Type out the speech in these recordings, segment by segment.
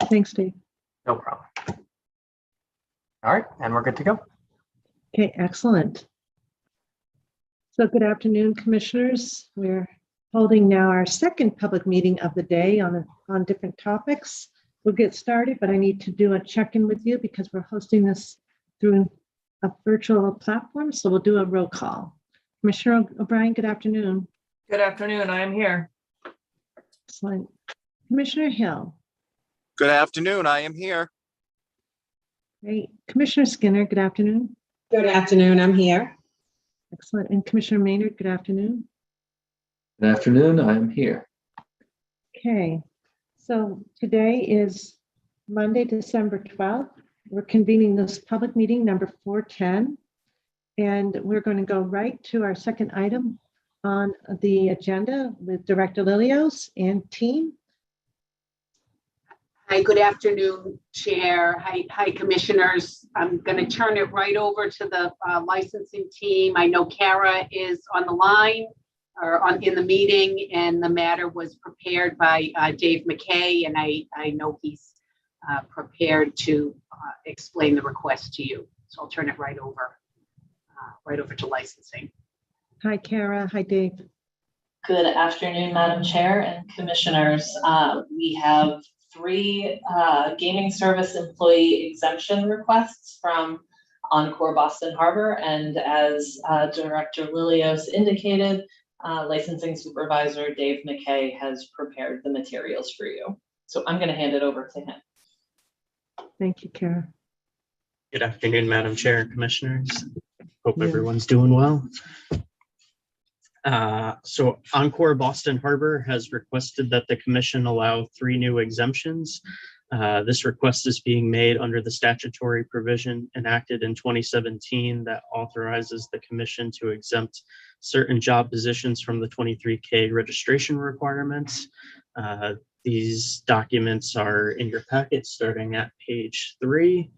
Thanks, Dave. No problem. All right, and we're good to go. Okay, excellent. So good afternoon, commissioners. We're holding now our second public meeting of the day on different topics. We'll get started, but I need to do a check-in with you because we're hosting this through a virtual platform. So we'll do a roll call. Commissioner O'Brien, good afternoon. Good afternoon, I am here. Excellent. Commissioner Hill. Good afternoon, I am here. Great. Commissioner Skinner, good afternoon. Good afternoon, I'm here. Excellent. And Commissioner Maynard, good afternoon. Good afternoon, I am here. Okay, so today is Monday, December 12th. We're convening this public meeting number 410, and we're going to go right to our second item on the agenda with Director Lilios and team. Hi, good afternoon, Chair. Hi, Commissioners. I'm going to turn it right over to the licensing team. I know Kara is on the line or in the meeting, and the matter was prepared by Dave McKay, and I know he's prepared to explain the request to you. So I'll turn it right over to licensing. Hi, Kara. Hi, Dave. Good afternoon, Madam Chair and Commissioners. We have 3 gaming service employee exemption requests from Encore Boston Harbor, and as Director Lilios indicated, Licensing Supervisor Dave McKay has prepared the materials for you. So I'm going to hand it over to him. Thank you, Kara. Good afternoon, Madam Chair and Commissioners. Hope everyone's doing well. So Encore Boston Harbor has requested that the Commission allow 3 new exemptions. This request is being made under the statutory provision enacted in 2017 that authorizes the Commission to exempt certain job positions from the 23K registration requirements. These documents are in your packet starting at page 3.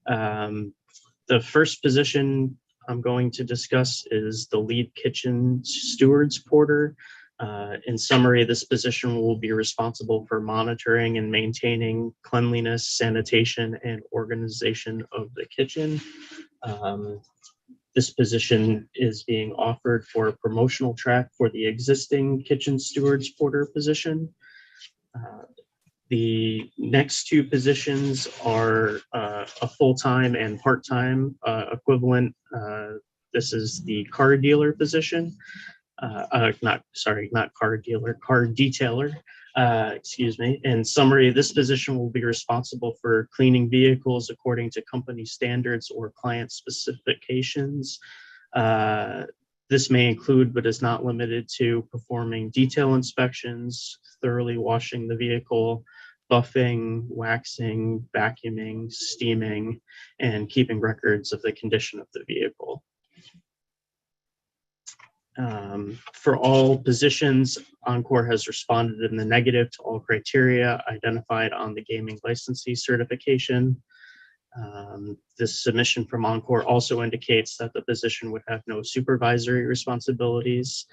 The first position I'm going to discuss is the lead kitchen stewards porter. In summary, this position will be responsible for monitoring and maintaining cleanliness, sanitation, and organization of the kitchen. This position is being offered for a promotional track for the existing kitchen stewards porter position. The next 2 positions are a full-time and part-time equivalent. This is the car dealer position. Not car dealer, car detailer, excuse me. In summary, this position will be responsible for cleaning vehicles according to company standards or client specifications. This may include, but is not limited to, performing detail inspections, thoroughly washing the vehicle, buffing, waxing, vacuuming, steaming, and keeping records of the condition of the vehicle. For all positions, Encore has responded in the negative to all criteria identified on the gaming licensee certification. This submission from Encore also indicates that the position would have no supervisory responsibilities.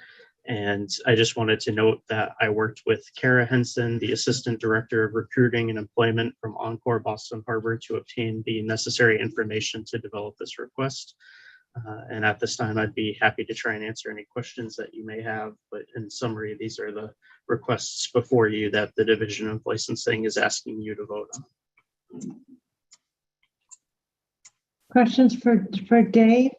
And I just wanted to note that I worked with Kara Henson, the Assistant Director of Recruiting and Employment from Encore Boston Harbor, to obtain the necessary information to develop this request. And at this time, I'd be happy to try and answer any questions that you may have. But in summary, these are the requests before you that the Division of Licensing is asking you to vote on. Questions for Dave?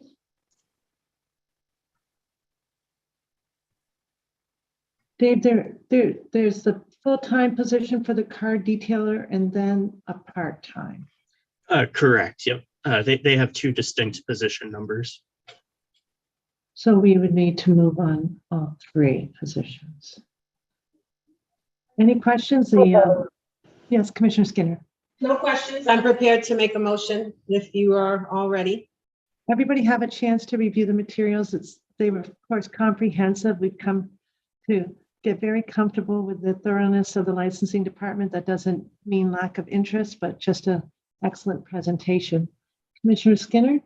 Dave, there's the full-time position for the car detailer and then a part-time. Correct, yep. They have 2 distinct position numbers. So we would need to move on all 3 positions. Any questions? Yes, Commissioner Skinner. No questions. I'm prepared to make a motion if you are all ready. Everybody have a chance to review the materials. They were, of course, comprehensive. We've come to get very comfortable with the thoroughness of the licensing department. That doesn't mean lack of interest, but just an excellent presentation. Commissioner Skinner?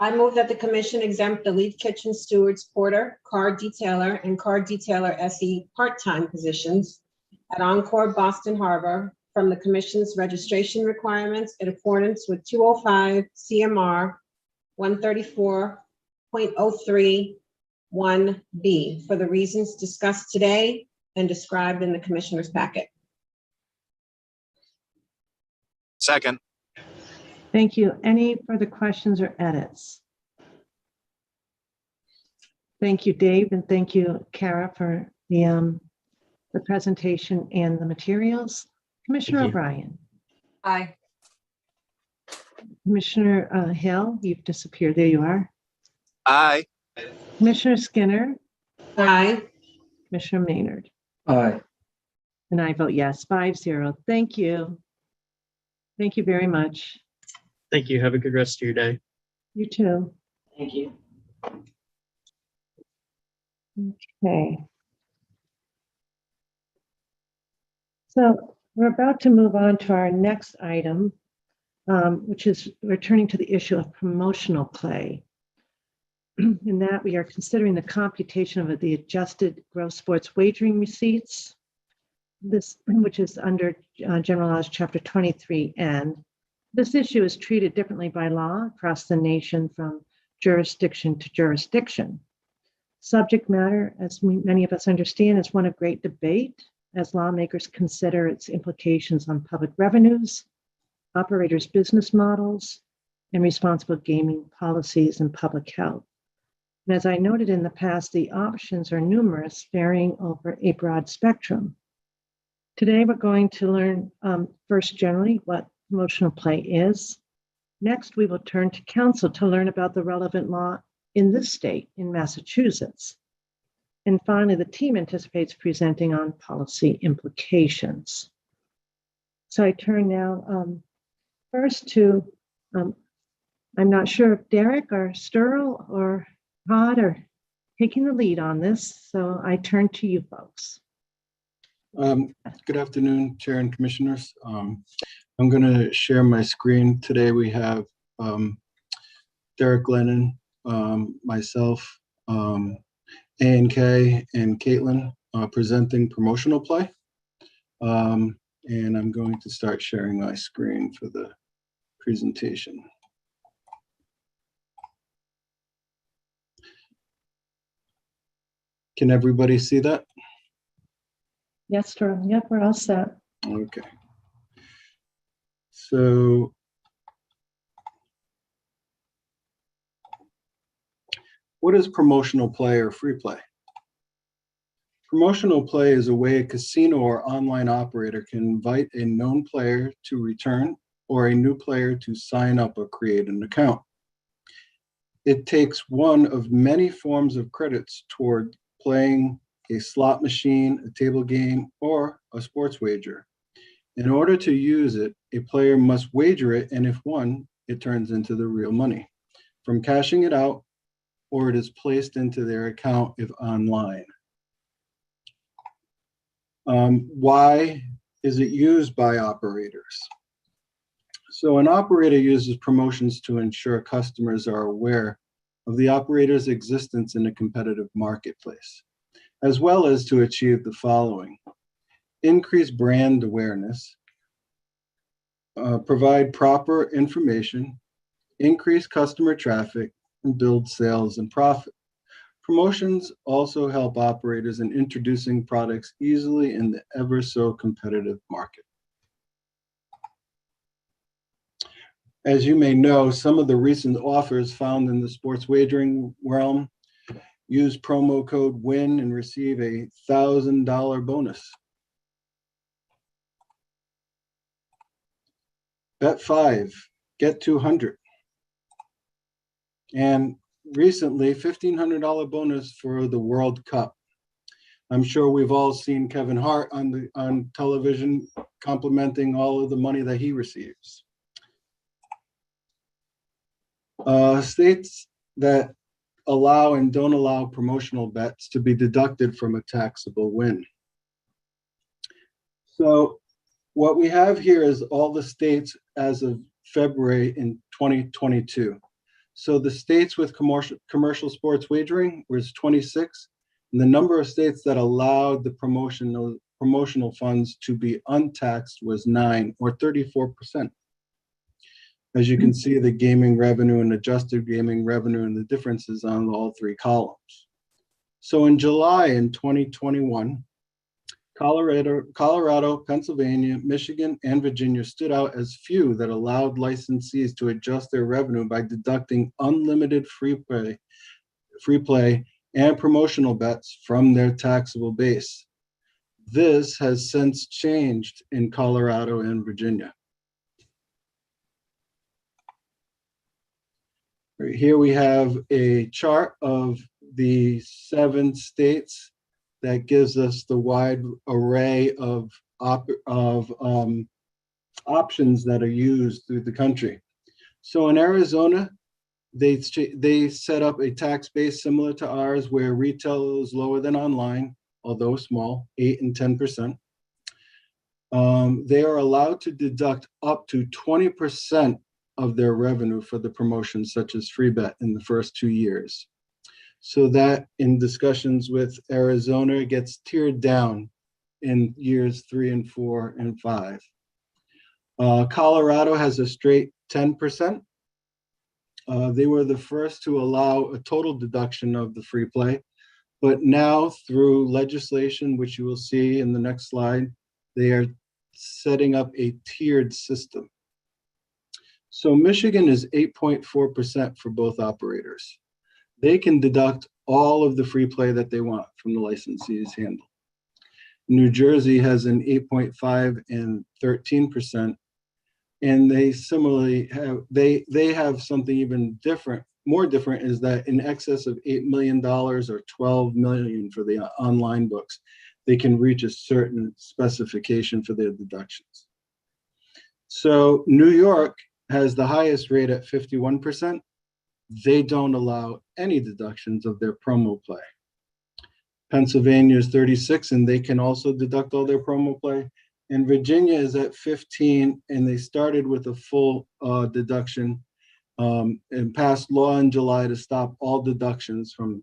I move that the Commission exempt the lead kitchen stewards porter, car detailer, and car detailer SE part-time positions at Encore Boston Harbor from the Commission's registration requirements in accordance with 205 CMR 134.031B for the reasons discussed today and described in the Commissioner's packet. Second. Thank you. Any further questions or edits? Thank you, Dave, and thank you, Kara, for the presentation and the materials. Commissioner Thank you. O'Brien. Aye. Commissioner Hill, you've disappeared. There you are. Aye. Commissioner Skinner, Aye. Commissioner Maynard, Aye. and I vote yes, 5-0. Thank you. Thank you very much. Thank you. Have a good rest of your day. You too. Thank you. Okay. So we're about to move on to our next item, which is returning to the issue of promotional play. In that we are considering the computation of the adjusted gross sports wagering receipts, this, which is under General Laws Chapter 23N. This issue is treated differently by law across the nation from jurisdiction to jurisdiction. Subject matter, as many of us understand, is one of great debate as lawmakers consider its implications on public revenues, operators' business models, and responsible gaming policies and public health. And as I noted in the past, the options are numerous, varying over a broad spectrum. Today, we're going to learn first generally what promotional play is. Next, we will turn to counsel to learn about the relevant law in this state, in Massachusetts. And finally, the team anticipates presenting on policy implications. So I turn now first to, I'm not sure if Derek or Sterl or Todd are taking the lead on this, so I turn to you folks. Good afternoon, Chair and Commissioners. I'm going to share my screen. Today we have Derek Lennon, myself, A&K, and Caitlin presenting promotional play. And I'm going to start sharing my screen for the presentation. Can everybody see that? Yes, Sterl. Yep, we're all set. Okay. So what is promotional play or free play? Promotional play is a way a casino or online operator can invite a known player to return or a new player to sign up or create an account. It takes one of many forms of credits toward playing a slot machine, a table game, or a sports wager. In order to use it, a player must wager it, and if won, it turns into the real money from cashing it out, or it is placed into their account if online. Why is it used by operators? So an operator uses promotions to ensure customers are aware of the operator's existence in a competitive marketplace, as well as to achieve the following: increase brand awareness, provide proper information, increase customer traffic, and build sales and profit. Promotions also help operators in introducing products easily in the ever so competitive market. As you may know, some of the recent offers found in the sports wagering realm use promo code WIN and receive a $1,000 bonus. Bet 5, get 200. And recently, $1,500 bonus for the World Cup. I'm sure we've all seen Kevin Hart on television complimenting all of the money that he receives. States that allow and don't allow promotional bets to be deducted from a taxable win. So what we have here is all the states as of February in 2022. So the states with commercial sports wagering was 26, and the number of states that allowed the promotional promotional funds to be untaxed was 9 or 34%. As you can see, the gaming revenue and adjusted gaming revenue and the differences on all three columns. So in July in 2021, Colorado, Pennsylvania, Michigan, and Virginia stood out as few that allowed licensees to adjust their revenue by deducting unlimited free play and promotional bets from their taxable base. This has since changed in Colorado and Virginia. Right here we have a chart of the 7 states that gives us the wide array of options that are used through the country. So in Arizona, they set up a tax base similar to ours where retail is lower than online, although small, 8 and 10%. They are allowed to deduct up to 20% of their revenue for the promotions such as free bet in the first 2 years. So that in discussions with Arizona gets tiered down in years 3 and 4 and 5. Colorado has a straight 10%. They were the first to allow a total deduction of the free play, but now through legislation, which you will see in the next slide, they are setting up a tiered system. So Michigan is 8.4% for both operators. They can deduct all of the free play that they want from the licensee's handle. New Jersey has an 8.5 and 13%. And they similarly have, they have something even different, more different is that in excess of $8 million or 12 million for the online books, they can reach a certain specification for their deductions. So New York has the highest rate at 51%. They don't allow any deductions of their promo play. Pennsylvania is 36, and they can also deduct all their promo play. And Virginia is at 15, and they started with a full deduction and passed law in July to stop all deductions from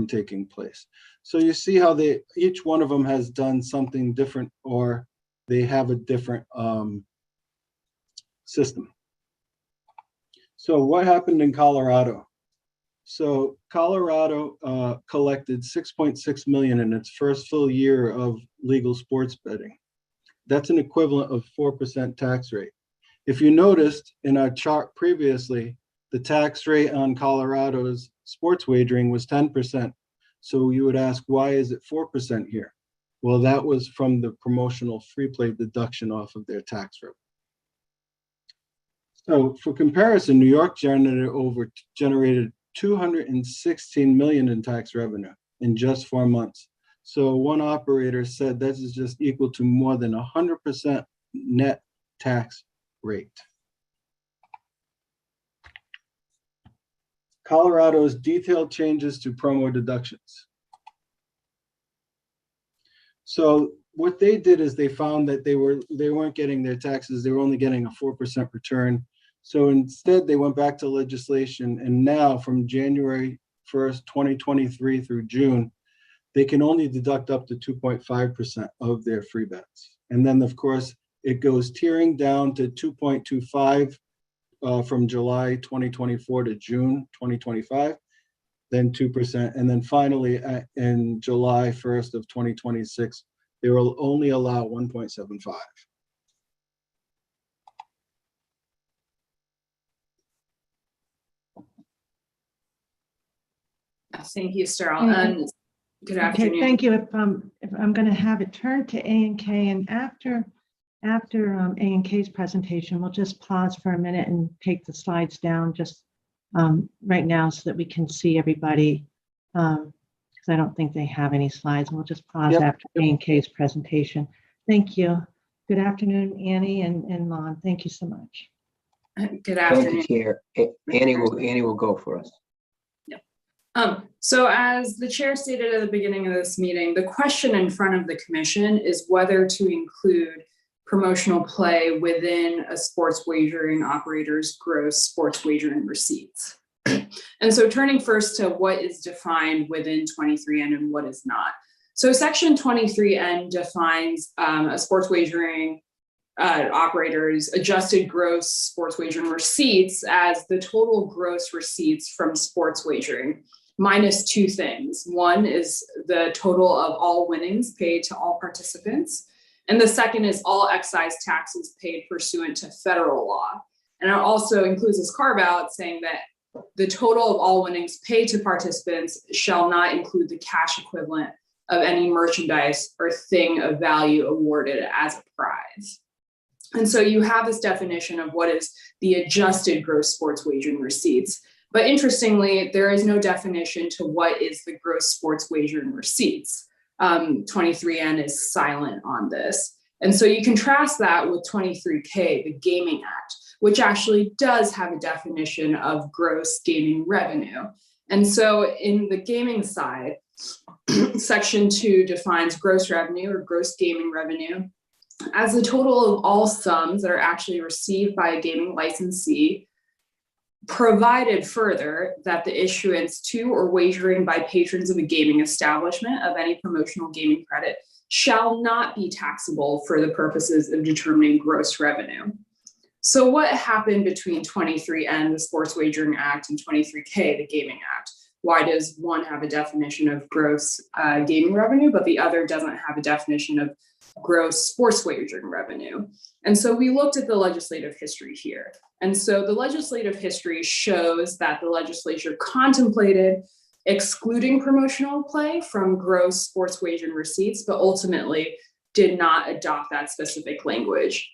taking place. So you see how each one of them has done something different, or they have a different system. So what happened in Colorado? So Colorado collected 6.6 million in its first full year of legal sports betting. That's an equivalent of 4% tax rate. If you noticed in our chart previously, the tax rate on Colorado's sports wagering was 10%. So you would ask, why is it 4% here? Well, that was from the promotional free play deduction off of their tax rate. So for comparison, New York generated 216 million in tax revenue in just 4 months. So one operator said this is just equal to more than 100% net tax rate. Colorado's detailed changes to promo deductions. So what they did is they found that they weren't getting their taxes, they were only getting a 4% return. So instead they went back to legislation, and now from January 1st, 2023 through June, they can only deduct up to 2.5% of their free bets. And then of course, it goes tiering down to 2.25 from July 2024 to June 2025, then 2%. And then finally in July 1st of 2026, they will only allow 1.75. Thank you, Sterling. And good afternoon. Okay, thank you. If I'm going to have it turned to A&K, and after A&K's presentation, we'll just pause for a minute and take the slides down just right now so that we can see everybody, because I don't think they have any slides. We'll just pause after A&K's presentation. Thank you. Good afternoon, Annie and Lon. Thank you so much. Good afternoon. Thank you, Chair. Annie will go for us. So as the chair stated at the beginning of this meeting, the question in front of the commission is whether to include promotional play within a sports wagering operator's gross sports wagering receipts. And so turning first to what is defined within 23N and what is not. So Section 23N defines a sports wagering operators adjusted gross sports wagering receipts as the total gross receipts from sports wagering minus two things. One is the total of all winnings paid to all participants. And the second is all excise taxes paid pursuant to federal law. And it also includes this carve out saying that the total of all winnings paid to participants shall not include the cash equivalent of any merchandise or thing of value awarded as a prize. And so you have this definition of what is the adjusted gross sports wagering receipts. But interestingly, there is no definition to what is the gross sports wagering receipts. 23N is silent on this. And so you contrast that with 23K, the Gaming Act, which actually does have a definition of gross gaming revenue. And so in the gaming side, Section 2 defines gross revenue or gross gaming revenue as the total of all sums that are actually received by a gaming licensee, provided further that the issuance to or wagering by patrons of a gaming establishment of any promotional gaming credit shall not be taxable for the purposes of determining gross revenue. So what happened between 23N, the Sports Wagering Act, and 23K, the Gaming Act? Why does one have a definition of gross gaming revenue, but the other doesn't have a definition of gross sports wagering revenue? And so we looked at the legislative history here. And so the legislative history shows that the legislature contemplated excluding promotional play from gross sports wagering receipts, but ultimately did not adopt that specific language.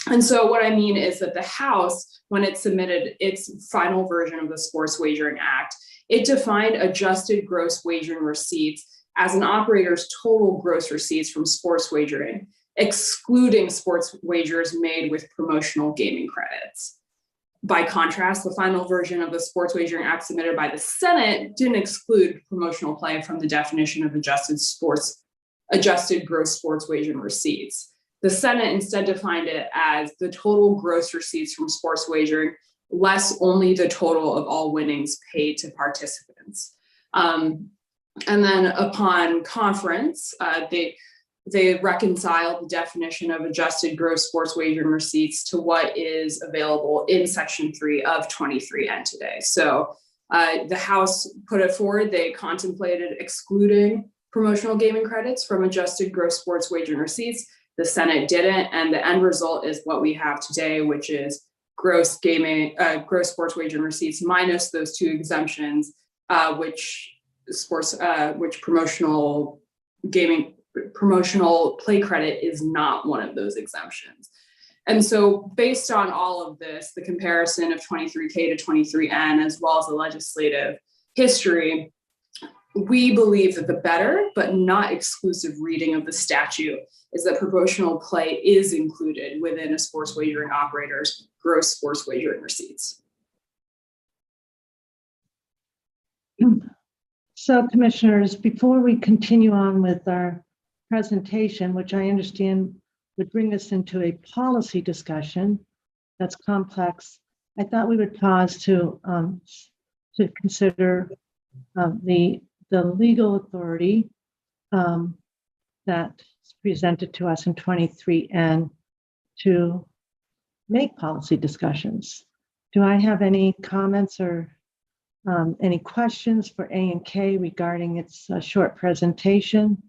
And so what I mean is that the House, when it submitted its final version of the Sports Wagering Act, it defined adjusted gross wagering receipts as an operator's total gross receipts from sports wagering, excluding sports wagers made with promotional gaming credits. By contrast, the final version of the Sports Wagering Act submitted by the Senate didn't exclude promotional play from the definition of adjusted gross sports wagering receipts. The Senate instead defined it as the total gross receipts from sports wagering less only the total of all winnings paid to participants. And then upon conference, they reconciled the definition of adjusted gross sports wagering receipts to what is available in Section 3 of 23N today. So the House put it forward. They contemplated excluding promotional gaming credits from adjusted gross sports wagering receipts. The Senate didn't, and the end result is what we have today, which is gross sports wagering receipts minus those two exemptions, which promotional play credit is not one of those exemptions. And so based on all of this, the comparison of 23K to 23N, as well as the legislative history, we believe that the better but not exclusive reading of the statute is that promotional play is included within a sports wagering operator's gross sports wagering receipts. So commissioners, before we continue on with our presentation, which I understand would bring us into a policy discussion that's complex, I thought we would pause to consider the legal authority that's presented to us in 23N to make policy discussions. Do I have any comments or any questions for A and K regarding its short presentation?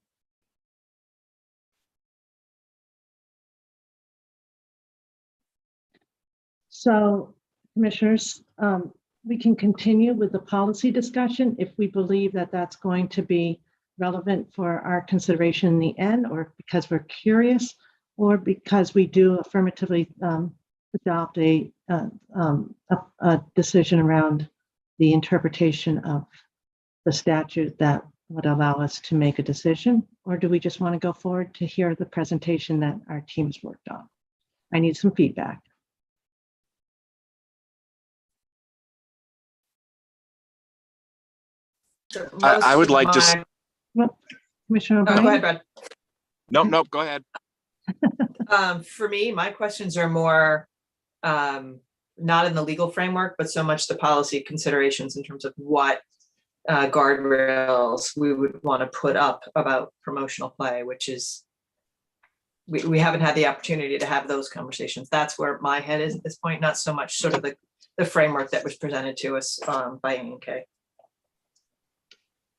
So, commissioners, we can continue with the policy discussion if we believe that that's going to be relevant for our consideration in the end, or because we're curious, or because we do affirmatively adopt a decision around the interpretation of the statute that would allow us to make a decision, or do we just want to go forward to hear the presentation that our team's worked on? I need some feedback. I would like to. Well, Commissioner Oh, O'Brien? go ahead, Brad. Nope, go ahead. For me, my questions are more not in the legal framework, but so much the policy considerations in terms of what guardrails we would want to put up about promotional play, which is, we haven't had the opportunity to have those conversations. That's where my head is at this point, not so much sort of the framework that was presented to us by A&K.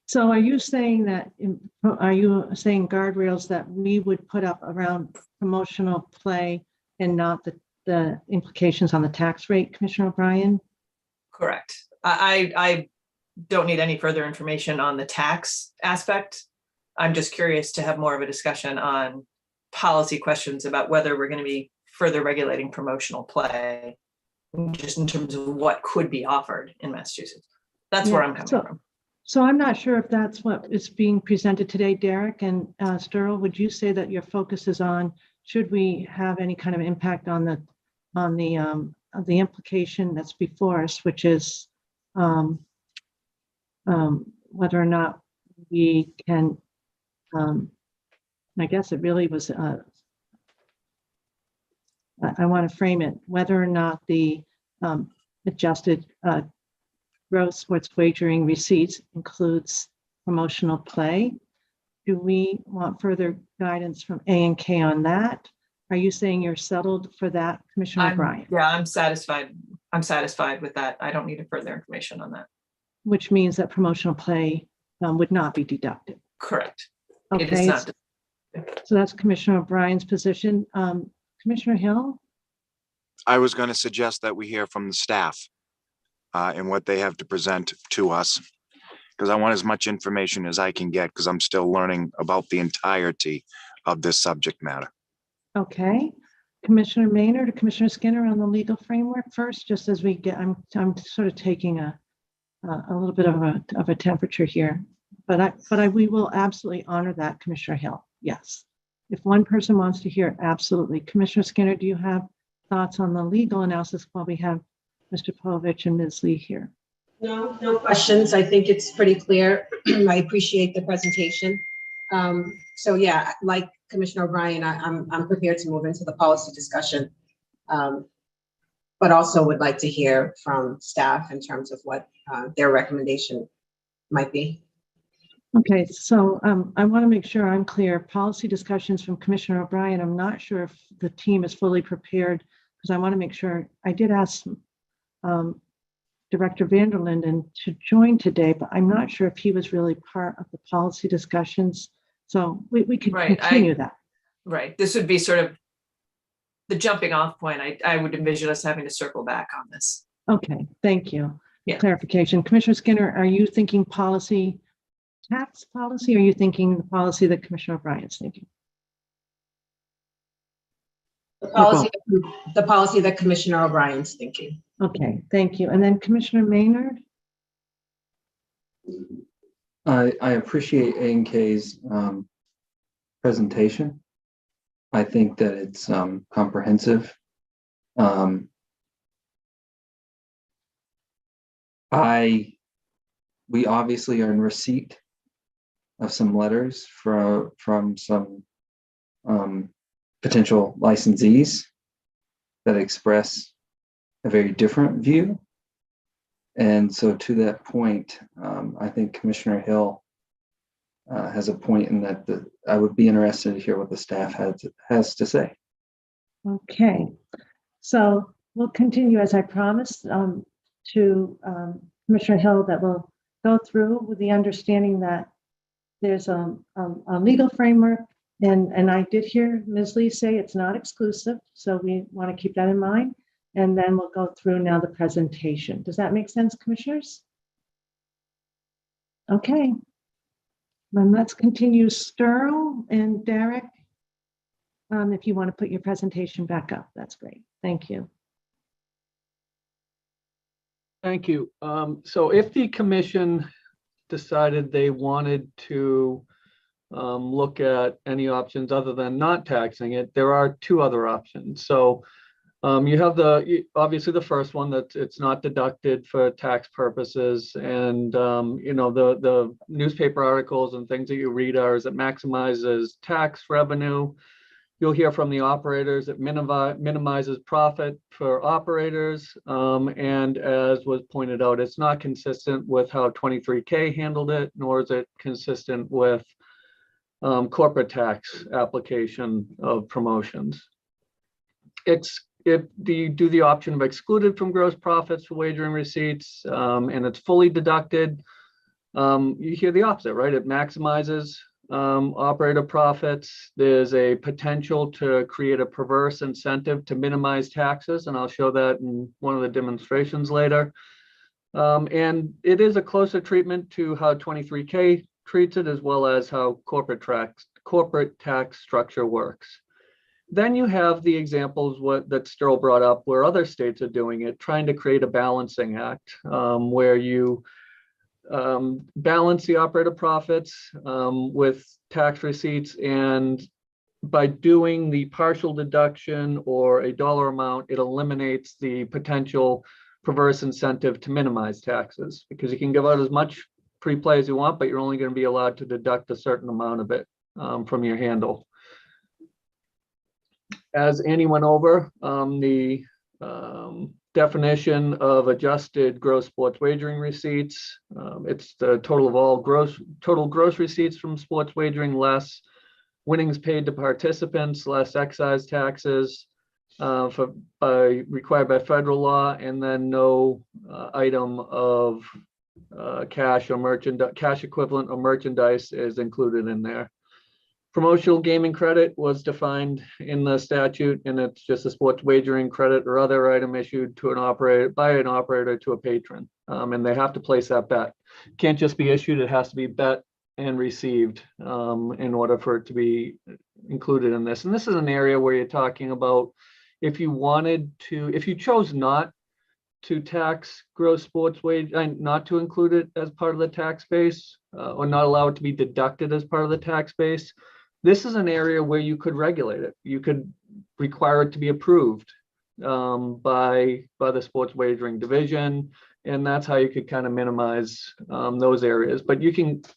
So are you saying that, are you saying guardrails that we would put up around promotional play and not the implications on the tax rate, Commissioner O'Brien? Correct. I don't need any further information on the tax aspect. I'm just curious to have more of a discussion on policy questions about whether we're going to be further regulating promotional play, just in terms of what could be offered in Massachusetts. That's where I'm coming from. So I'm not sure if that's what is being presented today, Derek and Sterl. Would you say that your focus is on, should we have any kind of impact on the implication that's before us, which is whether or not we can, I guess it really was, I want to frame it, whether or not the adjusted gross sports wagering receipts includes promotional play. Do we want further guidance from A&K on that? Are you saying you're settled for that, Commissioner O'Brien? Yeah, I'm satisfied. I'm satisfied with that. I don't need further information on that. Which means that promotional play would not be deducted. Correct. Okay, It is not. so that's Commissioner O'Brien's position. Commissioner Hill? I was going to suggest that we hear from the staff and what they have to present to us, because I want as much information as I can get, because I'm still learning about the entirety of this subject matter. Okay, Commissioner Maynard or Commissioner Skinner on the legal framework first, just as we get, I'm sort of taking a little bit of a temperature here, but we will absolutely honor that, Commissioner Hill. Yes, if one person wants to hear, absolutely. Commissioner Skinner, do you have thoughts on the legal analysis while we have Mr. Povich and Ms. Lee here? No questions. I think it's pretty clear. I appreciate the presentation. So yeah, like Commissioner O'Brien, I'm prepared to move into the policy discussion, but also would like to hear from staff in terms of what their recommendation might be. Okay, so I want to make sure I'm clear. Policy discussions from Commissioner O'Brien. I'm not sure if the team is fully prepared, because I want to make sure. I did ask Director Vanderlinden to join today, but I'm not sure if he was really part of the policy discussions. So we could continue that. Right. This would be sort of the jumping off point. I would envision us having to circle back on this. Okay, thank you. Yeah. Clarification. Commissioner Skinner, are you thinking policy, tax policy, or are you thinking the policy that Commissioner O'Brien is thinking? The policy that Commissioner O'Brien's thinking. Okay, thank you. And then Commissioner Maynard? I appreciate A&K's presentation. I think that it's comprehensive. We obviously are in receipt of some letters from some potential licensees that express a very different view. And so to that point, I think Commissioner Hill has a point in that I would be interested to hear what the staff has to say. Okay, so we'll continue as I promised to Commissioner Hill, that we'll go through with the understanding that there's a legal framework, and I did hear Ms. Lee say it's not exclusive, so we want to keep that in mind. And then we'll go through now the presentation. Does that make sense, commissioners? Okay. Then let's continue. Sterl and Derek, if you want to put your presentation back up, that's great. Thank you. Thank you. So if the commission decided they wanted to look at any options other than not taxing it, there are two other options. So you have obviously the first one, that it's not deducted for tax purposes, and the newspaper articles and things that you read are, as it maximizes tax revenue. You'll hear from the operators. It minimizes profit for operators. And as was pointed out, it's not consistent with how 23K handled it, nor is it consistent with corporate tax application of promotions. If you do the option of excluded from gross profits for wagering receipts, and it's fully deducted, you hear the opposite, right? It maximizes operator profits. There's a potential to create a perverse incentive to minimize taxes, and I'll show that in one of the demonstrations later. And it is a closer treatment to how 23K treats it, as well as how corporate tax structure works. Then you have the examples that Sterl brought up where other states are doing it, trying to create a balancing act where you balance the operator profits with tax receipts, and by doing the partial deduction or a dollar amount, it eliminates the potential perverse incentive to minimize taxes, because you can give out as much pre-play as you want, but you're only going to be allowed to deduct a certain amount of it from your handle. As Annie went over, the definition of adjusted gross sports wagering receipts. It's the total of all total gross receipts from sports wagering less winnings paid to participants, less excise taxes required by federal law, and then no item of cash equivalent or merchandise is included in there. Promotional gaming credit was defined in the statute, and it's just a sports wagering credit or other item issued to an operator by an operator to a patron, and they have to place that bet. Can't just be issued; it has to be bet and received in order for it to be included in this. And this is an area where you're talking about if you chose not to tax gross sports wage and not to include it as part of the tax base or not allow it to be deducted as part of the tax base. This is an area where you could regulate it. You could require it to be approved by the sports wagering division, and that's how you could kind of minimize those areas. But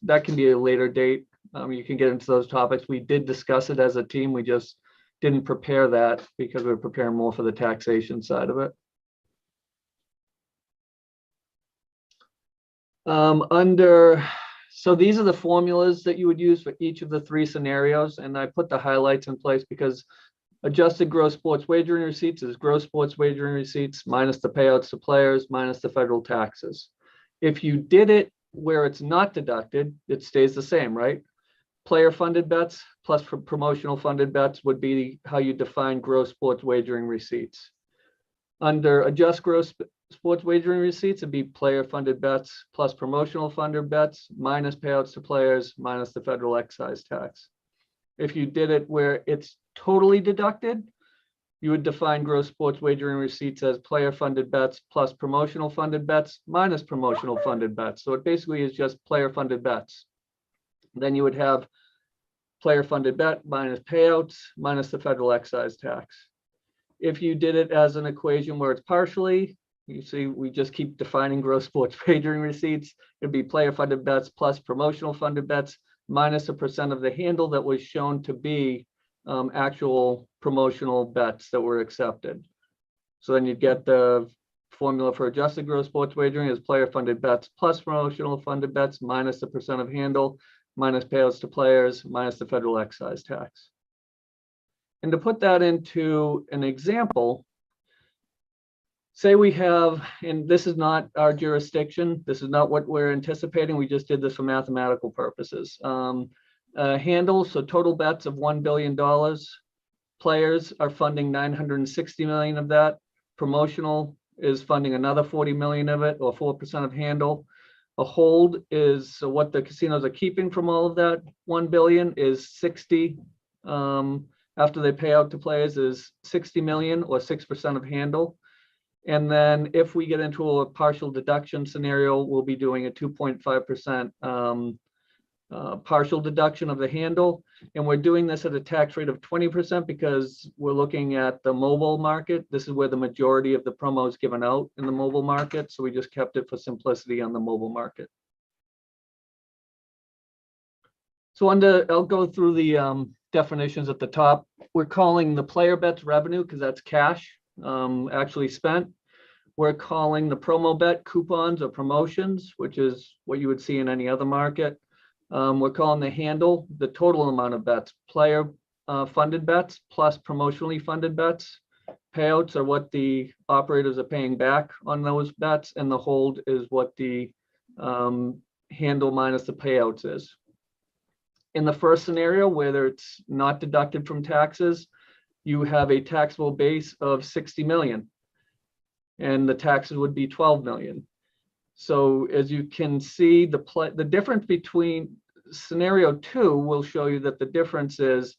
that can be a later date. You can get into those topics. We did discuss it as a team. We just didn't prepare that because we were preparing more for the taxation side of it. So these are the formulas that you would use for each of the three scenarios, and I put the highlights in place because adjusted gross sports wagering receipts is gross sports wagering receipts minus the payouts to players minus the federal taxes. If you did it where it's not deducted, it stays the same, right? Player funded bets plus promotional funded bets would be how you define gross sports wagering receipts. Under adjust gross sports wagering receipts, it'd be player funded bets plus promotional funded bets minus payouts to players minus the federal excise tax. If you did it where it's totally deducted, you would define gross sports wagering receipts as player funded bets plus promotional funded bets minus promotional funded bets. So it basically is just player funded bets. Then you would have player funded bet minus payouts minus the federal excise tax. If you did it as an equation where it's partially, you see, we just keep defining gross sports wagering receipts. It'd be player funded bets plus promotional funded bets minus a percent of the handle that was shown to be actual promotional bets that were accepted. So then you'd get the formula for adjusted gross sports wagering is player funded bets plus promotional funded bets minus the percent of handle minus payouts to players minus the federal excise tax. And to put that into an example, say we have, and this is not our jurisdiction, this is not what we're anticipating, we just did this for mathematical purposes. Handle, so total bets of $1 billion. Players are funding 960 million of that. Promotional is funding another 40 million of it, or 4% of handle. A hold is, so what the casinos are keeping from all of that 1 billion is 60, after they pay out to players is 60 million or 6% of handle. And then if we get into a partial deduction scenario, we'll be doing a 2.5% partial deduction of the handle. And we're doing this at a tax rate of 20% because we're looking at the mobile market. This is where the majority of the promo is given out in the mobile market. So we just kept it for simplicity on the mobile market. So I'll go through the definitions at the top. We're calling the player bets revenue because that's cash actually spent. We're calling the promo bet coupons or promotions, which is what you would see in any other market. We're calling the handle the total amount of bets, player funded bets plus promotionally funded bets. Payouts are what the operators are paying back on those bets, and the hold is what the handle minus the payouts is. In the first scenario, whether it's not deducted from taxes, you have a taxable base of 60 million, and the taxes would be 12 million. So as you can see, the difference between scenario 2 will show you that the difference is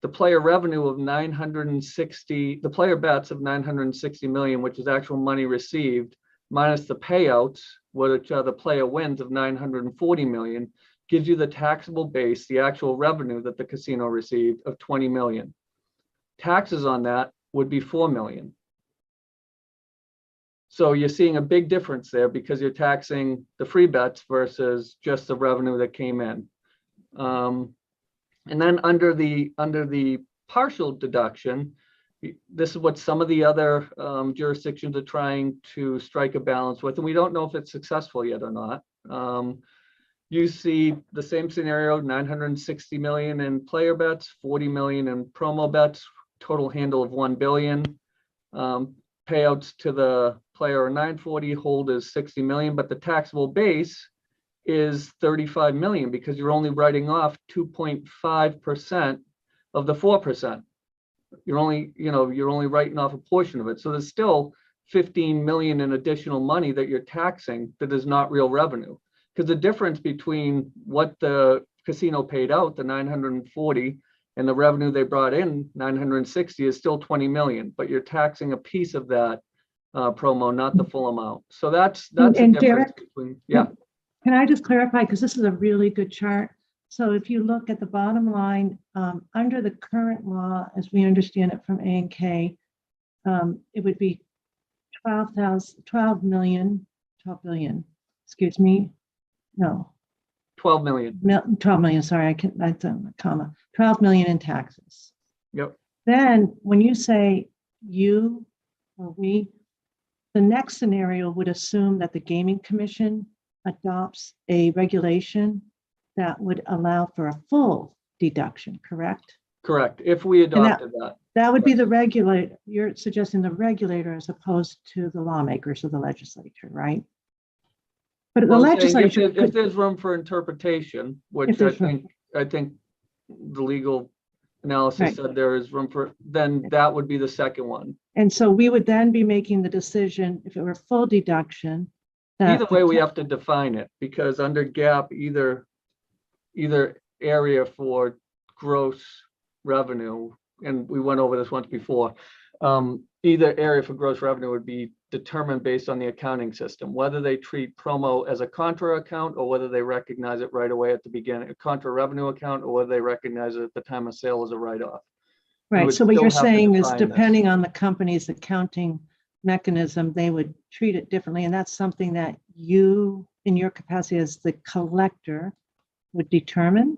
the player revenue of 960, the player bets of 960 million, which is actual money received, minus the payouts, which are the player wins of 940 million, gives you the taxable base, the actual revenue that the casino received of 20 million. Taxes on that would be 4 million. So you're seeing a big difference there because you're taxing the free bets versus just the revenue that came in. And then under the partial deduction, this is what some of the other jurisdictions are trying to strike a balance with, and we don't know if it's successful yet or not. You see the same scenario, 960 million in player bets, 40 million in promo bets, total handle of 1 billion. Payouts to the player are 940, hold is 60 million, but the taxable base is 35 million because you're only writing off 2.5% of the 4%. You're only writing off a portion of it. So there's still 15 million in additional money that you're taxing that is not real revenue. Because the difference between what the casino paid out, the 940, and the revenue they brought in, 960, is still 20 million, but you're taxing a piece of that promo, not the full amount. So that's the difference Derek, between, yeah. Can I just clarify, because this is a really good chart. So if you look at the bottom line, under the current law, as we understand it from A&K, it would be 12 billion, excuse me. No. 12 million. 12 million, sorry, that's a comma. 12 million in taxes. Yep. Then when you say you or we, the next scenario would assume that the Gaming Commission adopts a regulation that would allow for a full deduction, correct? Correct. If we adopted that. That would be the regulator. You're suggesting the regulator as opposed to the lawmakers or the legislature, right? But Well, the I'm saying legislature, if there's room for interpretation, which I think the legal analysis Right. said there is room for, then that would be the second one. and so we would then be making the decision if it were full deduction. Either way, we have to define it because under GAAP, either area for gross revenue, and we went over this once before, either area for gross revenue would be determined based on the accounting system, whether they treat promo as a contra account or whether they recognize it right away at the beginning, a contra revenue account, or whether they recognize it at the time of sale as a write-off. Right, so what you're saying is depending on the company's accounting mechanism, they would treat it differently. And that's something that you, in your capacity as the collector, would determine?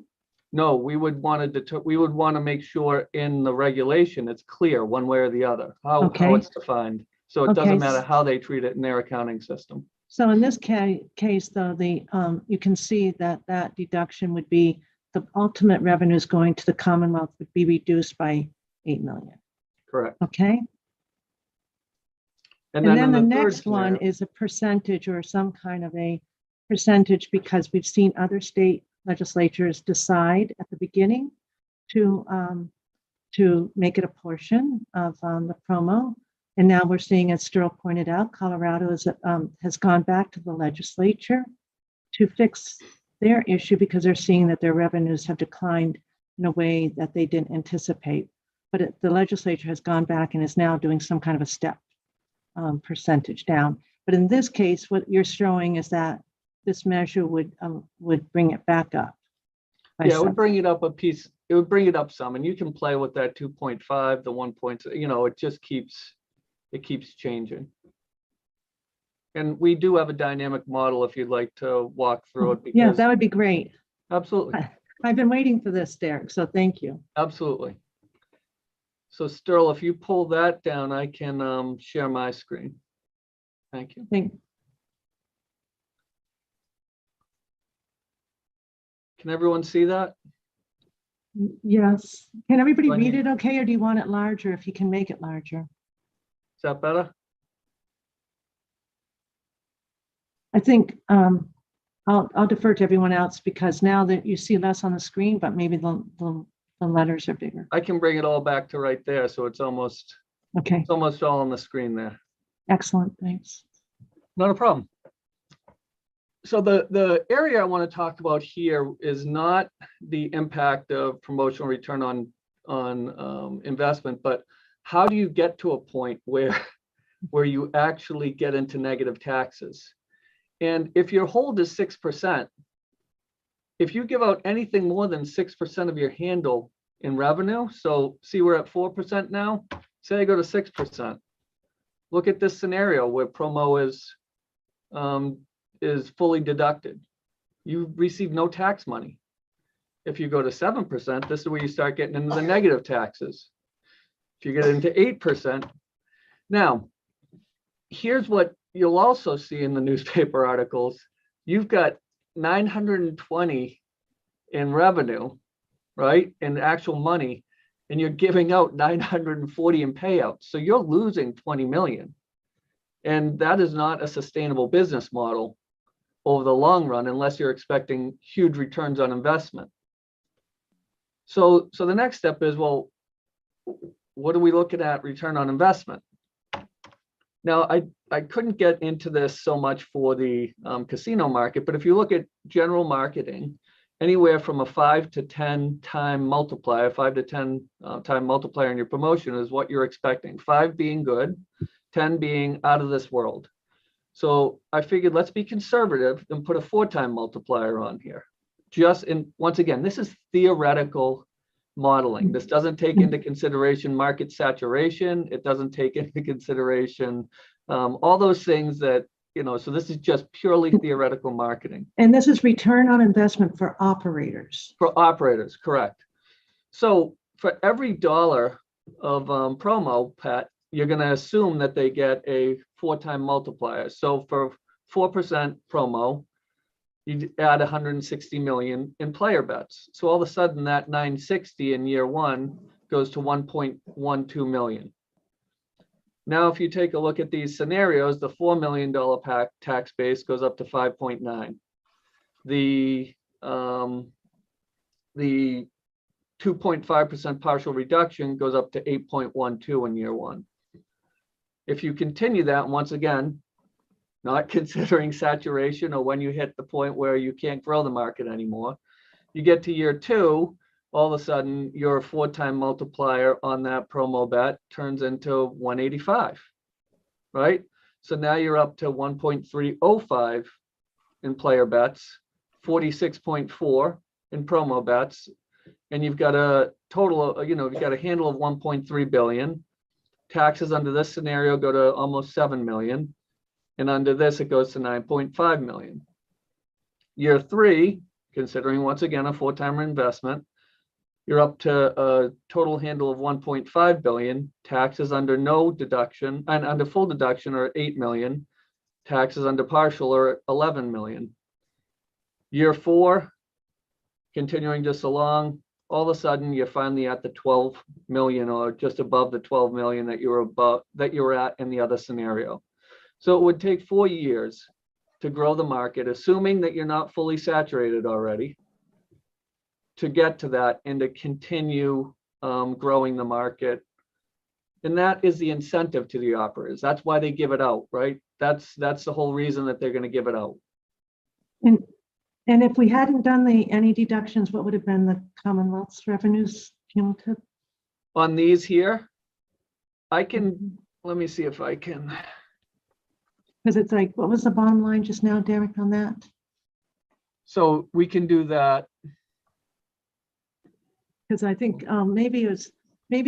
No, we would want to make sure in the regulation, it's clear one way or the other, how it's defined. So it doesn't matter how they treat it in their accounting system. So in this case, though, you can see that that deduction would be the ultimate revenues going to the Commonwealth would be reduced by 8 million. Correct. Okay. And then the next one is a percentage or some kind of a percentage, because we've seen other state legislatures decide at the beginning to make it a portion of the promo. And now we're seeing, as Sterl pointed out, Colorado has gone back to the legislature to fix their issue because they're seeing that their revenues have declined in a way that they didn't anticipate. But the legislature has gone back and is now doing some kind of a step percentage down. But in this case, what you're showing is that this measure would bring it back up. Yeah, it would bring it up a piece. It would bring it up some, and you can play with that 2.5, the 1 point. It just keeps changing. And we do have a dynamic model if you'd like to walk through it. Yeah, that would be great. Absolutely. I've been waiting for this, Derek, so thank you. Absolutely. So Sterl, if you pull that down, I can share my screen. Thank you. Can everyone see that? Yes. Can everybody Do I read need- it okay, or do you want it larger if you can make it larger? Is that better? I think I'll defer to everyone else because now that you see less on the screen, but maybe the letters are bigger. I can bring it all back to right there, so it's almost Okay, all on the screen there. excellent, thanks. Not a problem. So the area I want to talk about here is not the impact of promotional return on investment, but how do you get to a point where you actually get into negative taxes? And if your hold is 6%, if you give out anything more than 6% of your handle in revenue, so see we're at 4% now, say I go to 6%. Look at this scenario where promo is fully deducted. You receive no tax money. If you go to 7%, this is where you start getting into the negative taxes. If you get into 8%, now, here's what you'll also see in the newspaper articles. You've got 920 in revenue, right, in actual money, and you're giving out 940 in payouts. So you're losing 20 million. And that is not a sustainable business model over the long run unless you're expecting huge returns on investment. So the next step is, well, what are we looking at return on investment? Now, I couldn't get into this so much for the casino market, but if you look at general marketing, anywhere from a 5 to 10 time multiplier, 5 to 10 time multiplier in your promotion is what you're expecting. 5 being good, 10 being out of this world. So I figured let's be conservative and put a 4 time multiplier on here. Once again, this is theoretical modeling. This doesn't take into consideration market saturation. It doesn't take into consideration all those things that, so this is just purely theoretical marketing. And this is return on investment for operators. For operators, correct. So for every dollar of promo, Pat, you're going to assume that they get a 4 time multiplier. So for 4% promo, you add 160 million in player bets. So all of a sudden that 960 in year 1 goes to 1.12 million. Now, if you take a look at these scenarios, the $4 million tax base goes up to 5.9. The 2.5% partial reduction goes up to 8.12 in year 1. If you continue that, once again, not considering saturation or when you hit the point where you can't grow the market anymore, you get to year 2, all of a sudden your 4 time multiplier on that promo bet turns into 185, right? So now you're up to 1.305 in player bets, 46.4 in promo bets, and you've got a total of, you've got a handle of 1.3 billion. Taxes under this scenario go to almost 7 million. And under this, it goes to 9.5 million. Year 3, considering once again a 4 timer investment, you're up to a total handle of 1.5 billion. Taxes under no deduction and under full deduction are 8 million. Taxes under partial are 11 million. Year 4, continuing just along, all of a sudden you're finally at the 12 million or just above the 12 million that you were at in the other scenario. So it would take 4 years to grow the market, assuming that you're not fully saturated already, to get to that and to continue growing the market. And that is the incentive to the operators. That's why they give it out, right? That's the whole reason that they're going to give it out. And if we hadn't done any deductions, what would have been the Commonwealth's revenues cumulative? On these here, I can, let me see if I can. Because it's like, what was the bottom line just now, Derek, on that? So we can do that. Because I think maybe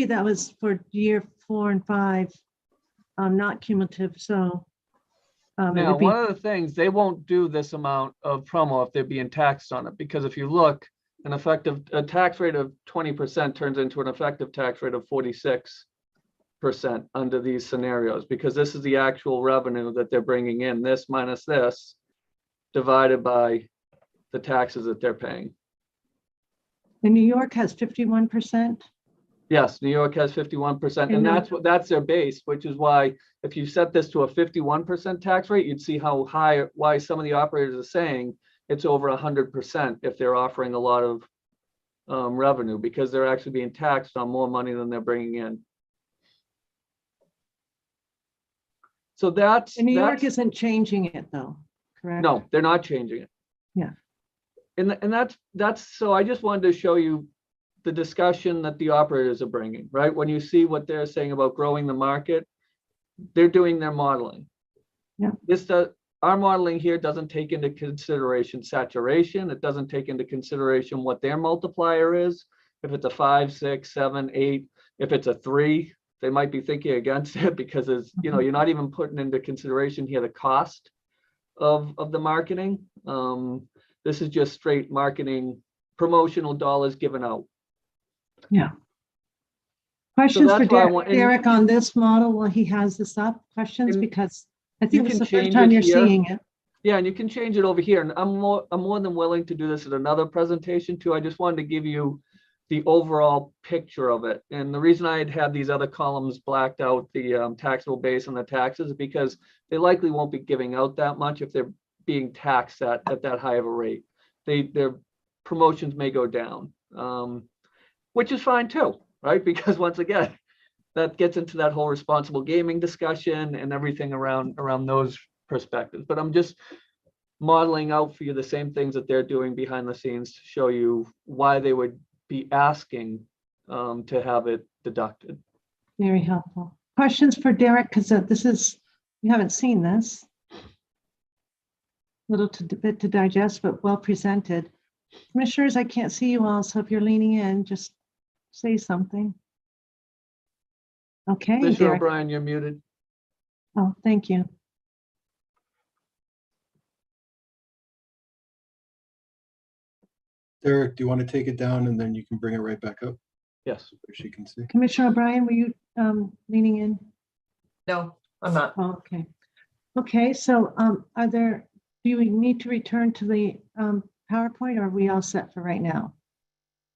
that was for year 4 and 5, not cumulative. So it Now, would be, one of the things, they won't do this amount of promo if they're being taxed on it, because if you look, a tax rate of 20% turns into an effective tax rate of 46% under these scenarios, because this is the actual revenue that they're bringing in, this minus this, divided by the taxes that they're paying. And New York has 51%. Yes, New York has 51%, and that's their base, which is why if you set this to a 51% tax rate, you'd see how high, why some of the operators are saying it's over 100% if they're offering a lot of revenue, because they're actually being taxed on more money than they're bringing in. So that's. And New York isn't changing it though, correct? No, they're not changing it. Yeah. And that's, so I just wanted to show you the discussion that the operators are bringing, right? When you see what they're saying about growing the market, they're doing their modeling. Yeah. Our modeling here doesn't take into consideration saturation. It doesn't take into consideration what their multiplier is. If it's a 5, 6, 7, 8, if it's a 3, they might be thinking against it, because it's, you know, you're not even putting into consideration here the cost of the marketing. This is just straight marketing, promotional dollars given out. Yeah. Questions for that's why I want- and- Derek on this model while he has this up? Questions, And because I you think it's can the first change time it you're here. seeing it. Yeah, and you can change it over here. And I'm more than willing to do this at another presentation too. I just wanted to give you the overall picture of it. And the reason I had these other columns blacked out, the taxable base and the taxes, is because they likely won't be giving out that much if they're being taxed at that high of a rate. Their promotions may go down, which is fine too, right? Because once again, that gets into that whole responsible gaming discussion and everything around those perspectives. But I'm just modeling out for you the same things that they're doing behind the scenes to show you why they would be asking to have it deducted. Very helpful. Questions for Derek, because you haven't seen this. Little bit to digest, but well presented. Commissioners, I can't see you all, so if you're leaning in, just say something. Okay, Mr. Derek. O'Brien, you're muted. Oh, thank you. Derek, do you want to take it down and then you can bring it right back up Yes. so she can see? Commissioner O'Brien, were you leaning in? No, I'm not. Oh, okay. Okay, so do you need to return to the PowerPoint, or are we all set for right now?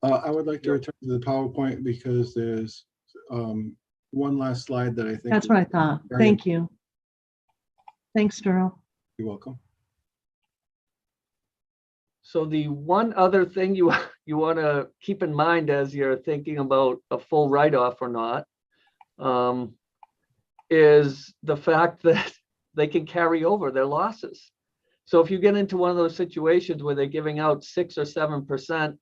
I would like to return to the PowerPoint because there's one last slide that I think. That's what I thought. Thank you. Thanks, Darrell. You're welcome. So the one other thing you want to keep in mind as you're thinking about a full write-off or not is the fact that they can carry over their losses. So if you get into one of those situations where they're giving out 6 or 7%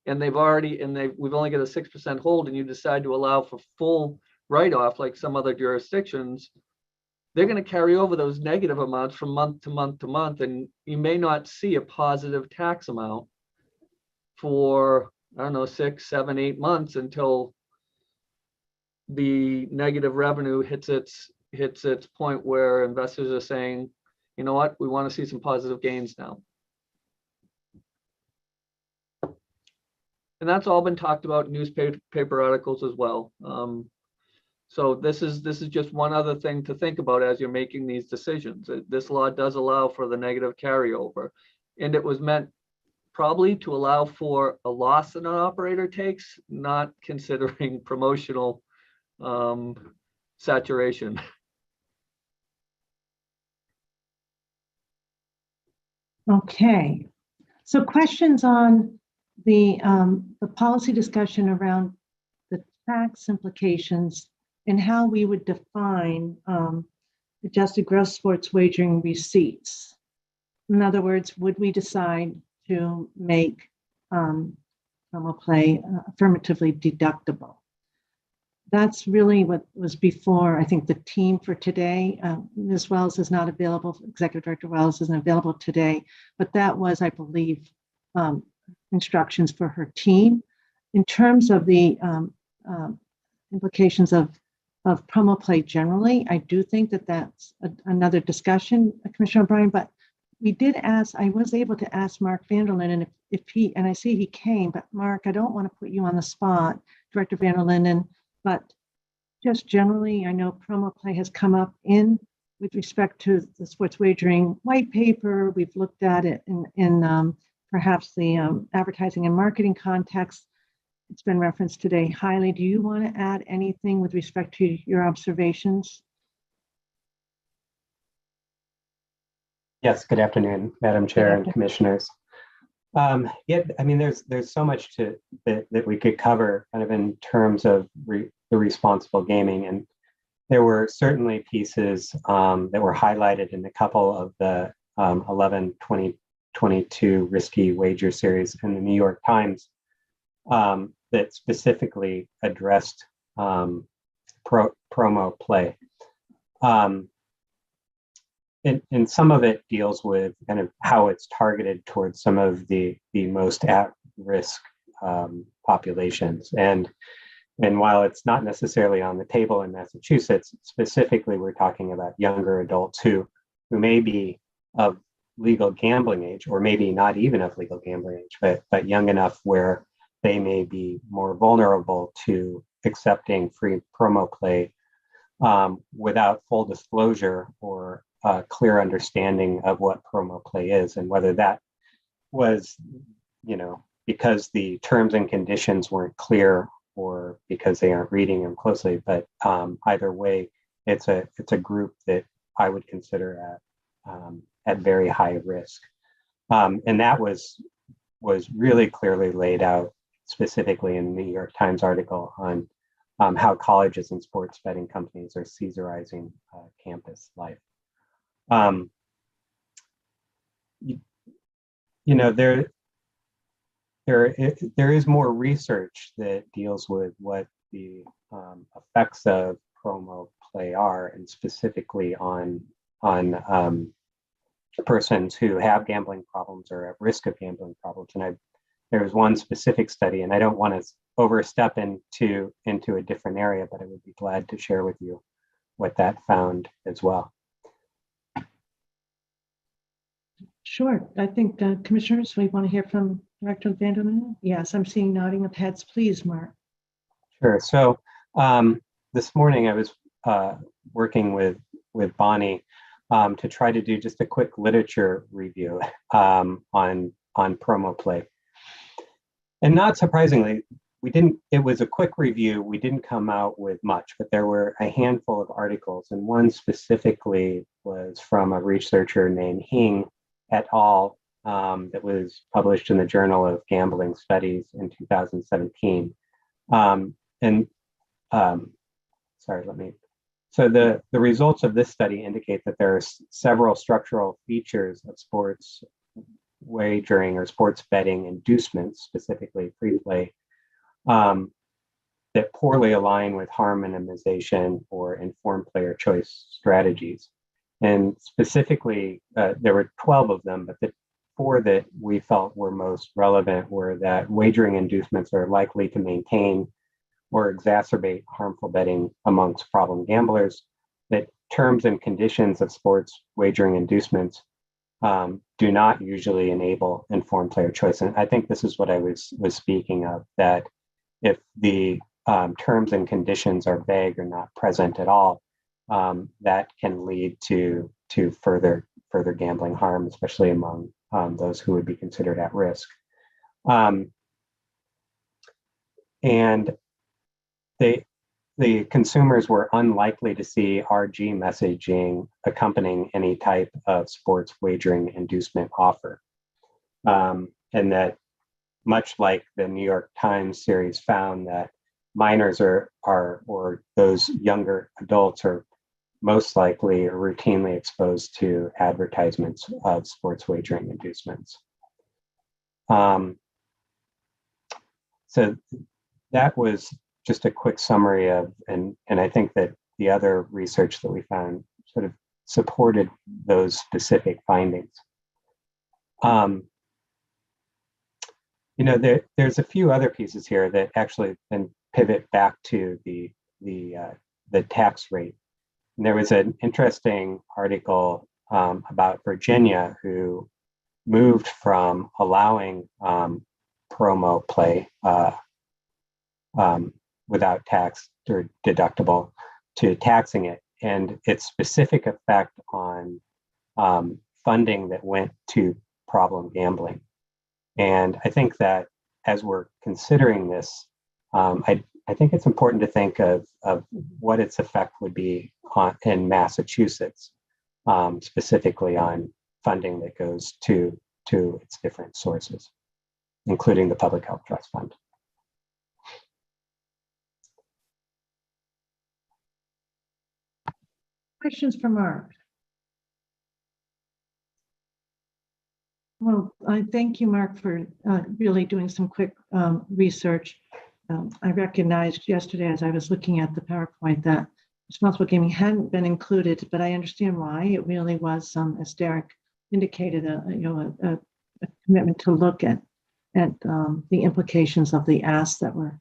and we've only got a 6% hold, and you decide to allow for full write-off like some other jurisdictions, they're going to carry over those negative amounts from month to month to month, and you may not see a positive tax amount for, I don't know, 6, 7, 8 months until the negative revenue hits its point where investors are saying, you know what, we want to see some positive gains now. And that's all been talked about in newspaper articles as well. So this is just one other thing to think about as you're making these decisions. This law does allow for the negative carryover, and it was meant probably to allow for a loss that an operator takes, not considering promotional saturation. Okay, so questions on the policy discussion around the tax implications and how we would define adjusted gross sports wagering receipts. In other words, would we decide to make promo play affirmatively deductible? That's really what was before. I think the team for today, Ms. Wells is not available, Executive Director Wells isn't available today, but that was, I believe, instructions for her team. In terms of the implications of promo play generally, I do think that that's another discussion, Commissioner O'Brien, but we did ask, I was able to ask Mark Vanderlyn, and if he, and I see he came, but Mark, I don't want to put you on the spot, Director Vanderlyn, but just generally, I know promo play has come up in with respect to the sports wagering white paper. We've looked at it in perhaps the advertising and marketing context. It's been referenced today highly. Do you want to add anything with respect to your observations? Yes, good afternoon, Madam Chair and Commissioners. Yeah, I mean, there's so much that we could cover kind of in terms of the responsible gaming, and there were certainly pieces that were highlighted in a couple of the 11/2022 risky wager series in the New York Times that specifically addressed promo play. And some of it deals with kind of how it's targeted towards some of the most at-risk populations. And while it's not necessarily on the table in Massachusetts, specifically we're talking about younger adults who may be of legal gambling age, or maybe not even of legal gambling age, but young enough where they may be more vulnerable to accepting free promo play without full disclosure or clear understanding of what promo play is, and whether that was, because the terms and conditions weren't clear or because they aren't reading them closely. But either way, it's a group that I would consider at very high risk, and that was really clearly laid out specifically in the New York Times article on how colleges and sports betting companies are Caesarizing campus life. There is more research that deals with what the effects of promo play are, and specifically on persons who have gambling problems or at risk of gambling problems. And there was one specific study, and I don't want to overstep into a different area, but I would be glad to share with you what that found as well. Sure. I think commissioners, we want to hear from Director Vanderlyn. Yes, I'm seeing nodding of heads. Please, Mark. Sure. So this morning I was working with Bonnie to try to do just a quick literature review on promo play. And not surprisingly, it was a quick review. We didn't come out with much, but there were a handful of articles, and one specifically was from a researcher named Hing et al. That was published in the Journal of Gambling Studies in 2017. So the results of this study indicate that there are several structural features of sports wagering or sports betting inducements, specifically free play, that poorly align with harm minimization or informed player choice strategies. And specifically, there were 12 of them, but the 4 that we felt were most relevant were that wagering inducements are likely to maintain or exacerbate harmful betting amongst problem gamblers, that terms and conditions of sports wagering inducements do not usually enable informed player choice. And I think this is what I was speaking of, that if the terms and conditions are vague or not present at all, that can lead to further gambling harm, especially among those who would be considered at risk. And the consumers were unlikely to see RG messaging accompanying any type of sports wagering inducement offer. And that, much like the New York Times series found, that minors or those younger adults are most likely or routinely exposed to advertisements of sports wagering inducements. So that was just a quick summary of, and I think that the other research that we found sort of supported those specific findings. There's a few other pieces here that actually then pivot back to the tax rate. And there was an interesting article about Virginia, who moved from allowing promo play without tax or deductible to taxing it, and its specific effect on funding that went to problem gambling. And I think that as we're considering this, I think it's important to think of what its effect would be in Massachusetts, specifically on funding that goes to its different sources, including the Public Health Trust Fund. Questions for Mark? Well, I thank you, Mark, for really doing some quick research. I recognized yesterday as I was looking at the PowerPoint that responsible gaming hadn't been included, but I understand why. It really was, as Derek indicated, a commitment to look at the implications of the asks that were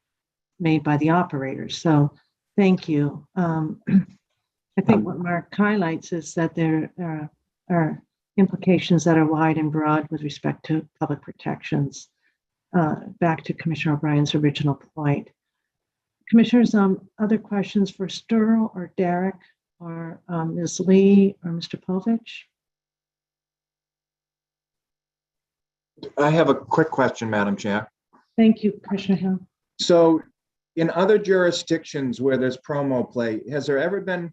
made by the operators. So thank you. I think what Mark highlights is that there are implications that are wide and broad with respect to public protections. Back to Commissioner O'Brien's original point. Commissioners, other questions for Sterl or Derek or Ms. Lee or Mr. Povich? I have a quick question, Madam Chair. Thank you, Commissioner Hill. So in other jurisdictions where there's promo play, has there ever been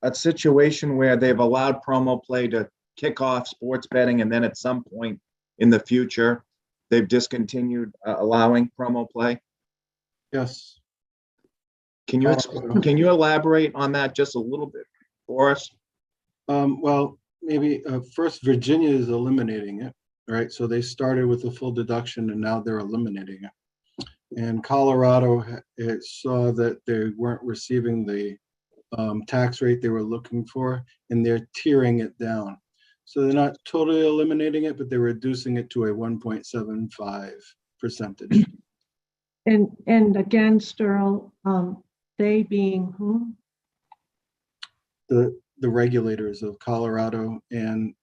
a situation where they've allowed promo play to kick off sports betting and then at some point in the future, they've discontinued allowing promo play? Yes. Can you elaborate on that just a little bit for us? Well, maybe first Virginia is eliminating it, right? So they started with a full deduction and now they're eliminating it. And Colorado saw that they weren't receiving the tax rate they were looking for, and they're tiering it down. So they're not totally eliminating it, but they're reducing it to a 1.75 percentage. And again, Sterl, they being whom? The regulators of Colorado and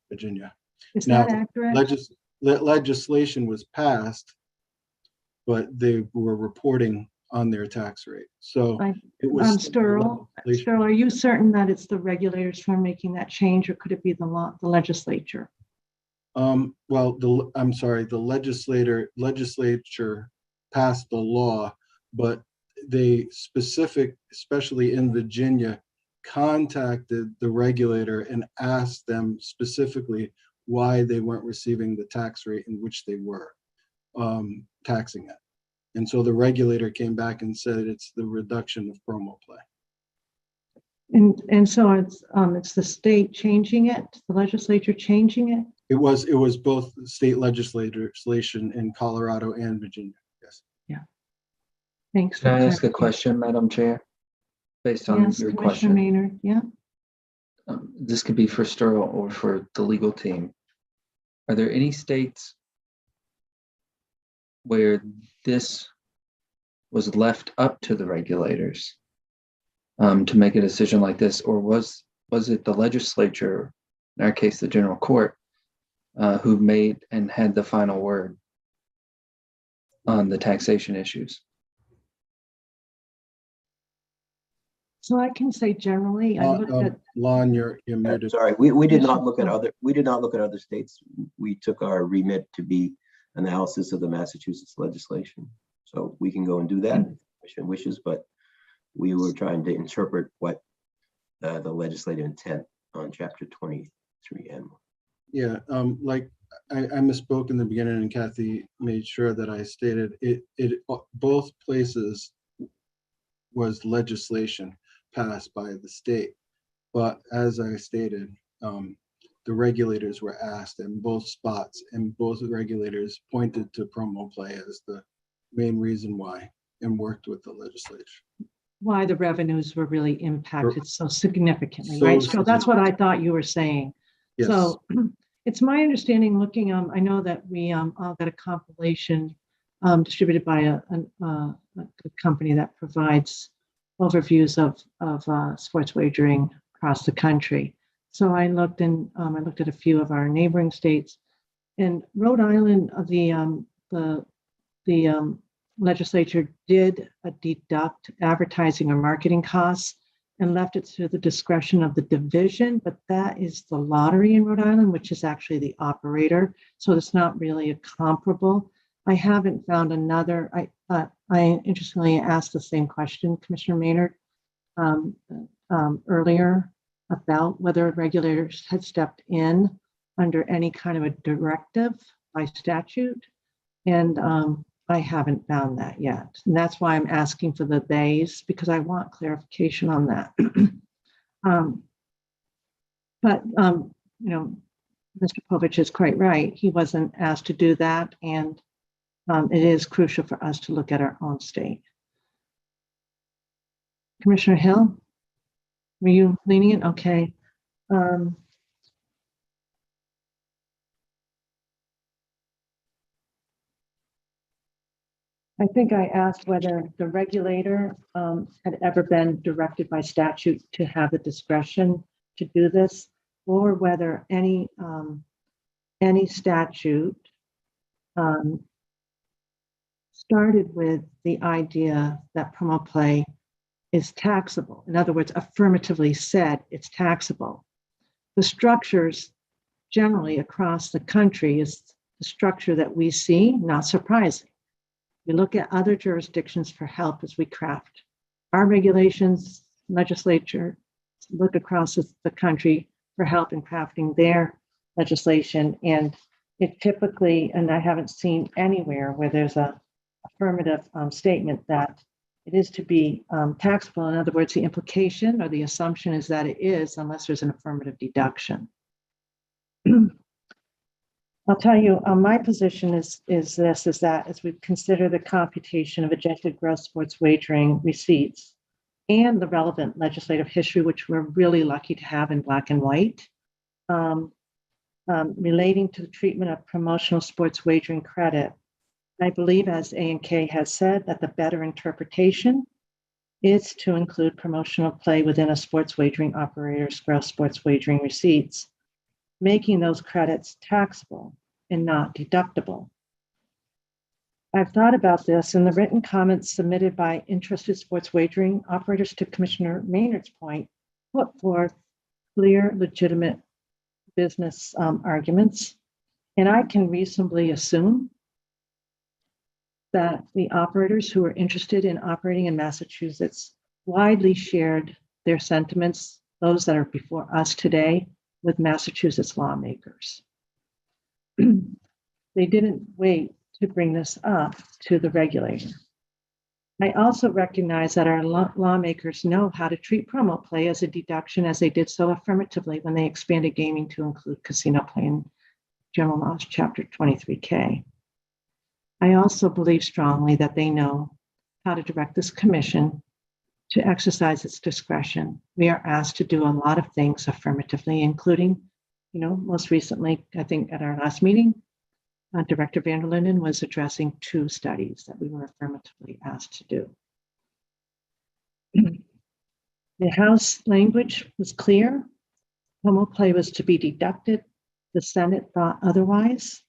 Virginia. Is Now, that accurate? legislation was passed, but they were reporting on their tax rate. So it was Sterl, are you certain that it's the regulators who are making that change, or could it be the legislature? Well, I'm sorry, the legislature passed the law, but they especially in Virginia, contacted the regulator and asked them specifically why they weren't receiving the tax rate in which they were taxing it. And so the regulator came back and said it's the reduction of promo play. And so it's the state changing it, the legislature changing it? It was both state legislation in Colorado and Virginia. Yes. Yeah. Thanks. Can I ask a question, Madam Chair? Based on your Commissioner question. Maynard, yeah. This could be for Sterl or for the legal team. Are there any states where this was left up to the regulators to make a decision like this, or was it the legislature, in our case, the general court, who made and had the final word on the taxation issues? So I can say generally, I looked at. Lon, you're muted. Sorry, we did not look at other states. We took our remit to be analysis of the Massachusetts legislation. So we can go and do that if the commission wishes, but we were trying to interpret what the legislative intent on chapter 23M. Yeah, like I misspoke in the beginning, and Kathy made sure that I stated it both places was legislation passed by the state. But as I stated, the regulators were asked in both spots, and both regulators pointed to promo play as the main reason why, and worked with the legislature. Why the revenues were really impacted so significantly, So right? So that's what I thought you were saying. Yes. So it's my understanding, looking, I know that we all got a compilation distributed by a company that provides overviews of sports wagering across the country. So I looked at a few of our neighboring states, and Rhode Island, the legislature did deduct advertising or marketing costs and left it to the discretion of the division, but that is the lottery in Rhode Island, which is actually the operator. So it's not really a comparable. I haven't found another. I interestingly asked the same question, Commissioner Maynard, earlier about whether regulators had stepped in under any kind of a directive by statute. And I haven't found that yet. And that's why I'm asking for the theys, because I want clarification on that. But Mr. Povich is quite right. He wasn't asked to do that. And it is crucial for us to look at our own state. Commissioner Hill, were you leaning in? Okay. I think I asked whether the regulator had ever been directed by statute to have the discretion to do this, or whether any statute started with the idea that promo play is taxable. In other words, affirmatively said it's taxable. The structures generally across the country is the structure that we see, not surprising. We look at other jurisdictions for help as we craft our regulations. Legislature look across the country for help in crafting their legislation. And it typically, and I haven't seen anywhere where there's a affirmative statement that it is to be taxable. In other words, the implication or the assumption is that it is, unless there's an affirmative deduction. I'll tell you, my position is that as we consider the computation of adjusted gross sports wagering receipts and the relevant legislative history, which we're really lucky to have in black and white, relating to the treatment of promotional sports wagering credit, I believe, as A&K has said, that the better interpretation is to include promotional play within a sports wagering operator's gross sports wagering receipts, making those credits taxable and not deductible. I've thought about this, and the written comments submitted by interested sports wagering operators, to Commissioner Maynard's point, put forth clear, legitimate business arguments. And I can reasonably assume that the operators who are interested in operating in Massachusetts widely shared their sentiments, those that are before us today, with Massachusetts lawmakers. They didn't wait to bring this up to the regulator. I also recognize that our lawmakers know how to treat promo play as a deduction, as they did so affirmatively when they expanded gaming to include casino play in General Laws, Chapter 23K. I also believe strongly that they know how to direct this commission to exercise its discretion. We are asked to do a lot of things affirmatively, including, most recently, I think at our last meeting, Director Van der Linden was addressing 2 studies that we were affirmatively asked to do. The House language was clear. Promo play was to be deducted. The Senate thought otherwise.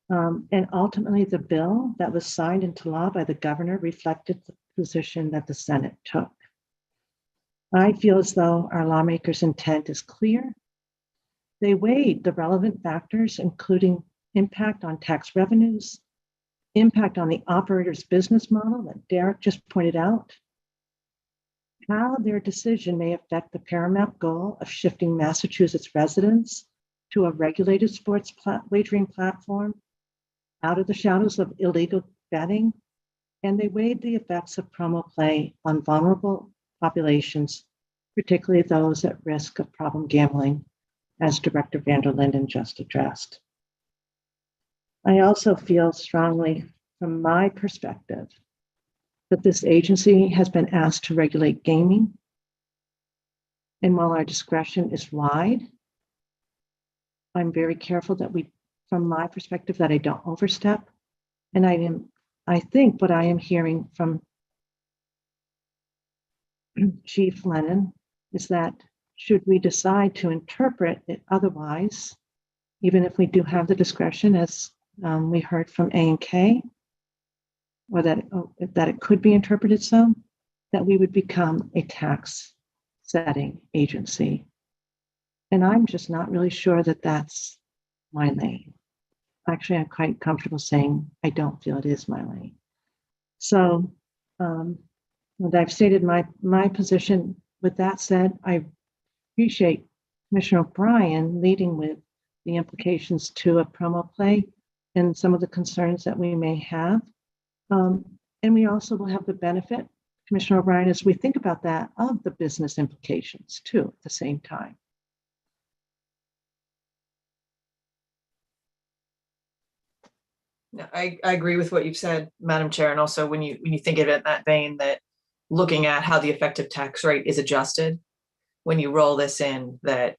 And ultimately, the bill that was signed into law by the governor reflected the position that the Senate took. I feel as though our lawmakers' intent is clear. They weighed the relevant factors, including impact on tax revenues, impact on the operator's business model that Derek just pointed out, how their decision may affect the paramount goal of shifting Massachusetts residents to a regulated sports wagering platform out of the shadows of illegal betting, and they weighed the effects of promo play on vulnerable populations, particularly those at risk of problem gambling, as Director Van der Linden just addressed. I also feel strongly, from my perspective, that this agency has been asked to regulate gaming. And while our discretion is wide, I'm very careful that from my perspective, that I don't overstep. And I think what I am hearing from Chief Lennon is that should we decide to interpret it otherwise, even if we do have the discretion, as we heard from A and K, or that it could be interpreted so, that we would become a tax setting agency. And I'm just not really sure that that's my lane. Actually, I'm quite comfortable saying I don't feel it is my lane. So and I've stated my position. With that said, I appreciate Commissioner O'Brien leading with the implications to a promo play and some of the concerns that we may have. And we also will have the benefit, Commissioner O'Brien, as we think about that, of the business implications too at the same time. I agree with what you've said, Madam Chair. And also when you think of it in that vein, that looking at how the effective tax rate is adjusted, when you roll this in, that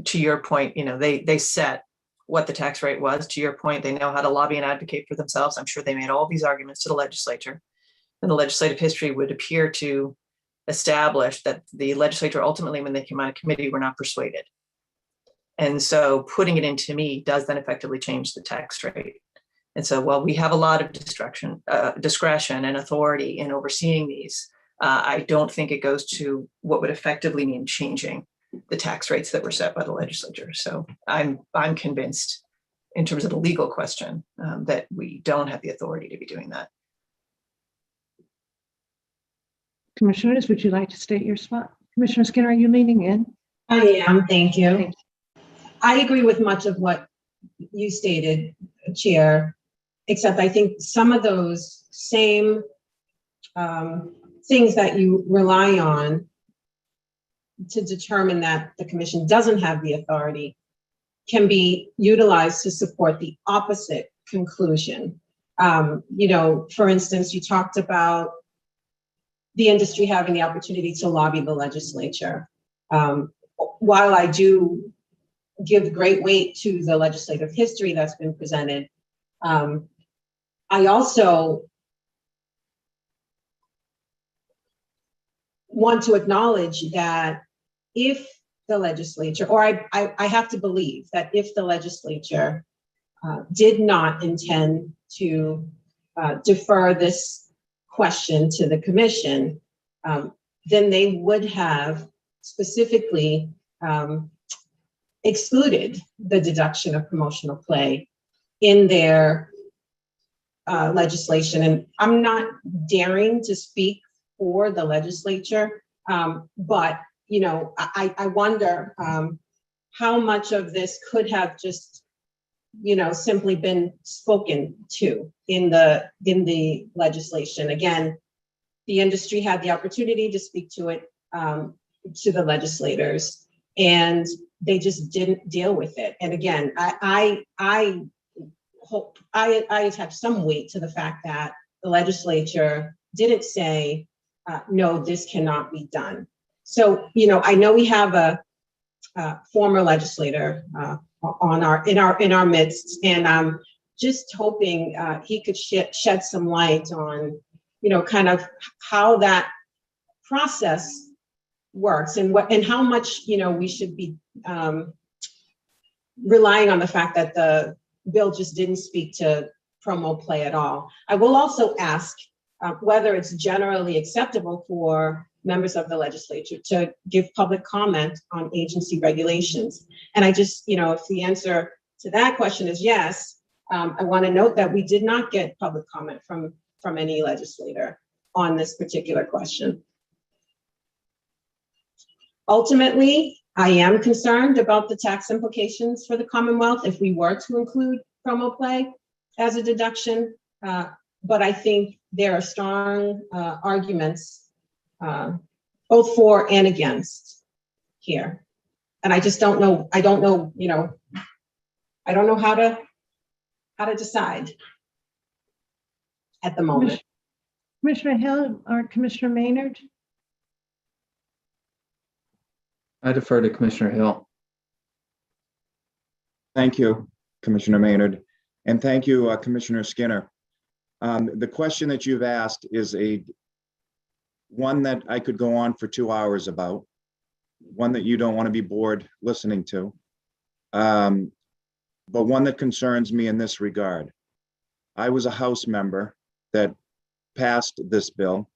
to your point, they set what the tax rate was. To your point, they know how to lobby and advocate for themselves. I'm sure they made all these arguments to the legislature, and the legislative history would appear to establish that the legislature ultimately, when they came out of committee, were not persuaded. And so putting it into me does then effectively change the tax rate. And so while we have a lot of discretion and authority in overseeing these, I don't think it goes to what would effectively mean changing the tax rates that were set by the legislature. So I'm convinced, in terms of the legal question, that we don't have the authority to be doing that. Commissioners, would you like to state your spot? Commissioner Skinner, are you leaning in? I am, thank you. I agree with much of what you stated, Chair, except I think some of those same things that you rely on to determine that the commission doesn't have the authority can be utilized to support the opposite conclusion. For instance, you talked about the industry having the opportunity to lobby the legislature. While I do give great weight to the legislative history that's been presented, I also want to acknowledge that if the legislature, or I have to believe that if the legislature did not intend to defer this question to the commission, then they would have specifically excluded the deduction of promotional play in their legislation. And I'm not daring to speak for the legislature, but I wonder how much of this could have just simply been spoken to in the legislation. Again, the industry had the opportunity to speak to it, to the legislators, and they just didn't deal with it. And again, I hope I attach some weight to the fact that the legislature didn't say, no, this cannot be done. So, I know we have a former legislator in our midst, and I'm just hoping he could shed some light on, kind of how that process works and how much, we should be relying on the fact that the bill just didn't speak to promo play at all. I will also ask whether it's generally acceptable for members of the legislature to give public comment on agency regulations. And I just, if the answer to that question is yes, I want to note that we did not get public comment from any legislator on this particular question. Ultimately, I am concerned about the tax implications for the Commonwealth if we were to include promo play as a deduction, but I think there are strong arguments both for and against here. And I just don't know, I don't know how to decide at the moment. Commissioner Hill or Commissioner Maynard? I defer to Commissioner Hill. Thank you, Commissioner Maynard. And thank you, Commissioner Skinner. The question that you've asked is one that I could go on for 2 hours about. one that you don't want to be bored listening to, but one that concerns me in this regard. I was a House member that passed this bill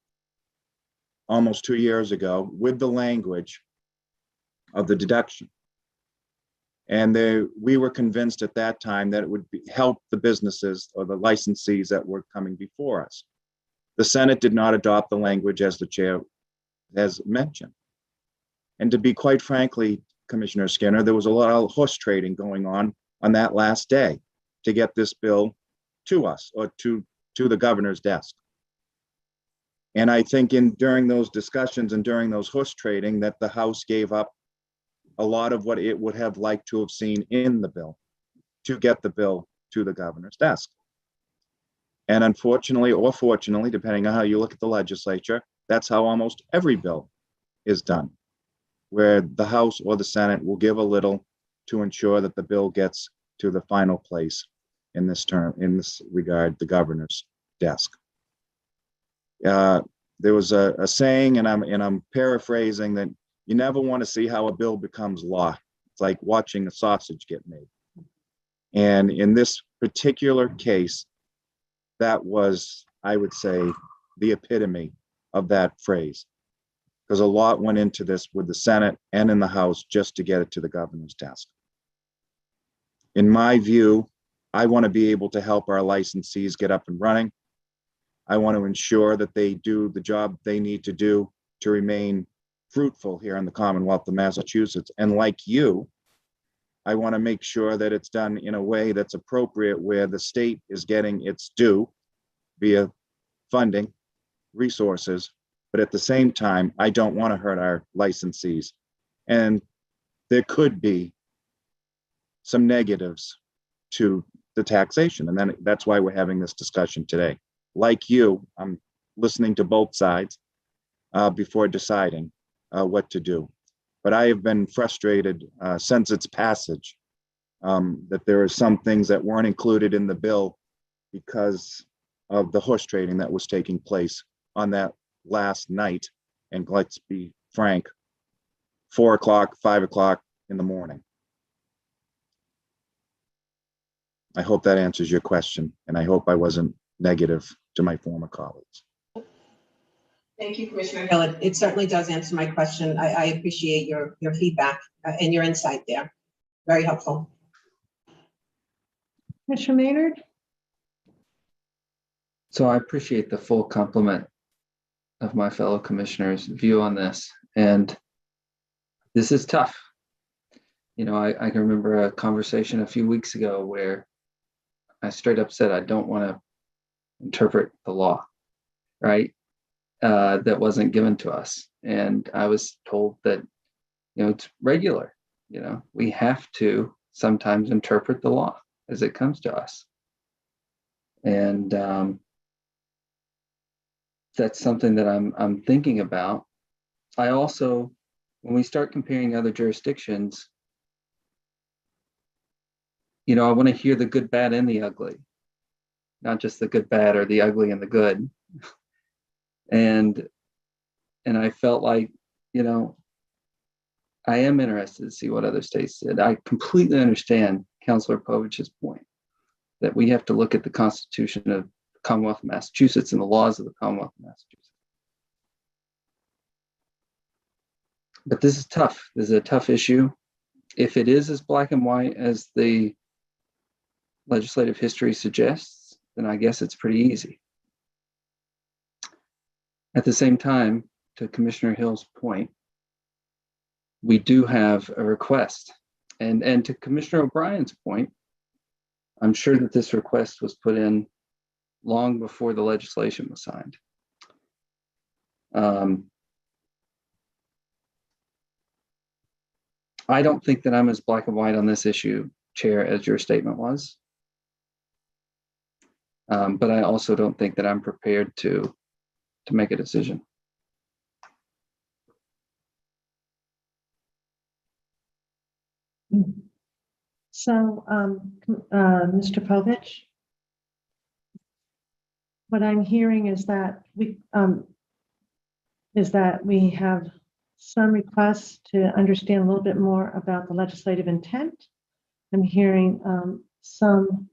almost 2 years ago with the language of the deduction. And we were convinced at that time that it would help the businesses or the licensees that were coming before us. The Senate did not adopt the language as the chair has mentioned. And to be quite frankly, Commissioner Skinner, there was a lot of horse trading going on that last day to get this bill to us or to the governor's desk. And I think during those discussions and during those horse trading that the House gave up a lot of what it would have liked to have seen in the bill to get the bill to the governor's desk. And unfortunately, or fortunately, depending on how you look at the legislature, that's how almost every bill is done, where the House or the Senate will give a little to ensure that the bill gets to the final place in this regard, the governor's desk. There was a saying, and I'm paraphrasing, that you never want to see how a bill becomes law. It's like watching a sausage get made. And in this particular case, that was, I would say, the epitome of that phrase, because a lot went into this with the Senate and in the House just to get it to the governor's desk. In my view, I want to be able to help our licensees get up and running. I want to ensure that they do the job they need to do to remain fruitful here in the Commonwealth of Massachusetts. And like you, I want to make sure that it's done in a way that's appropriate, where the state is getting its due via funding, resources, but at the same time, I don't want to hurt our licensees. And there could be some negatives to the taxation. And then that's why we're having this discussion today. Like you, I'm listening to both sides before deciding what to do. But I have been frustrated since its passage that there are some things that weren't included in the bill because of the horse trading that was taking place on that last night. And let's be frank, 4 o'clock, 5 o'clock in the morning. I hope that answers your question, and I hope I wasn't negative to my former colleagues. Thank you, Commissioner Hill. It certainly does answer my question. I appreciate your feedback and your insight there. Very helpful. Commissioner Maynard? So I appreciate the full complement of my fellow commissioners' view on this. And this is tough. You know, I can remember a conversation a few weeks ago where I straight up said, I don't want to interpret the law, right? That wasn't given to us. And I was told that, you know, it's regular, you know, we have to sometimes interpret the law as it comes to us. And that's something that I'm thinking about. I also, when we start comparing other jurisdictions, you know, I want to hear the good, bad, and the ugly, not just the good, bad, or the ugly and the good. And I felt like, you know, I am interested to see what other states did. I completely understand Councilor Povich's point that we have to look at the Constitution of the Commonwealth of Massachusetts and the laws of the Commonwealth of Massachusetts. But this is tough. This is a tough issue. If it is as black and white as the legislative history suggests, then I guess it's pretty easy. At the same time, to Commissioner Hill's point, we do have a request. And to Commissioner O'Brien's point, I'm sure that this request was put in long before the legislation was signed. I don't think that I'm as black and white on this issue, Chair, as your statement was. But I also don't think that I'm prepared to make a decision. So, Mr. Povich, what I'm hearing is that we have some requests to understand a little bit more about the legislative intent. I'm hearing some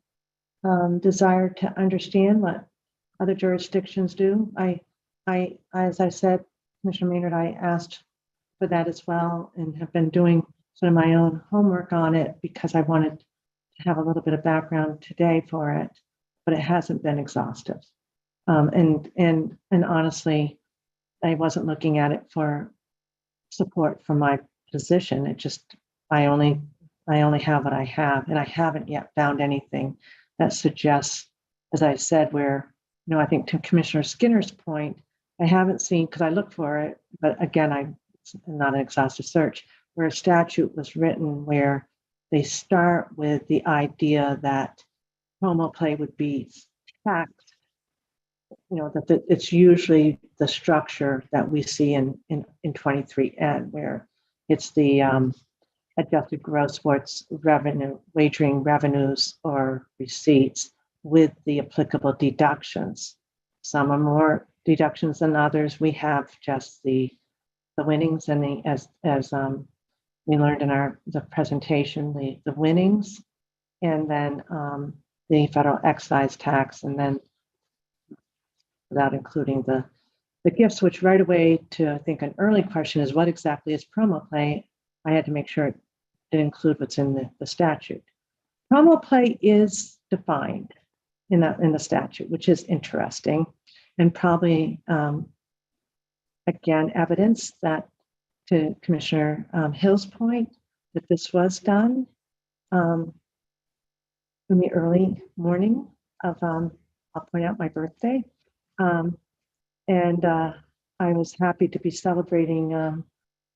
desire to understand what other jurisdictions do. As I said, Commissioner Maynard, I asked for that as well and have been doing sort of my own homework on it because I wanted to have a little bit of background today for it, but it hasn't been exhaustive. And honestly, I wasn't looking at it for support for my position. It just, I only have what I have, and I haven't yet found anything that suggests, as I said, where, I think to Commissioner Skinner's point, I haven't seen, because I looked for it, but again, it's not an exhaustive search, where a statute was written where they start with the idea that promo play would be taxed, that it's usually the structure that we see in 23N, where it's the adjusted gross sports revenue, wagering revenues or receipts with the applicable deductions. Some are more deductions than others. We have just the winnings and as we learned in the presentation, the winnings, and then the federal excise tax, and then without including the gifts, which right away to, I think, an early question is what exactly is promo play? I had to make sure it did include what's in the statute. Promo play is defined in the statute, which is interesting, and probably, again, evidence that, to Commissioner Hill's point, that this was done in the early morning of, I'll point out my birthday. And I was happy to be celebrating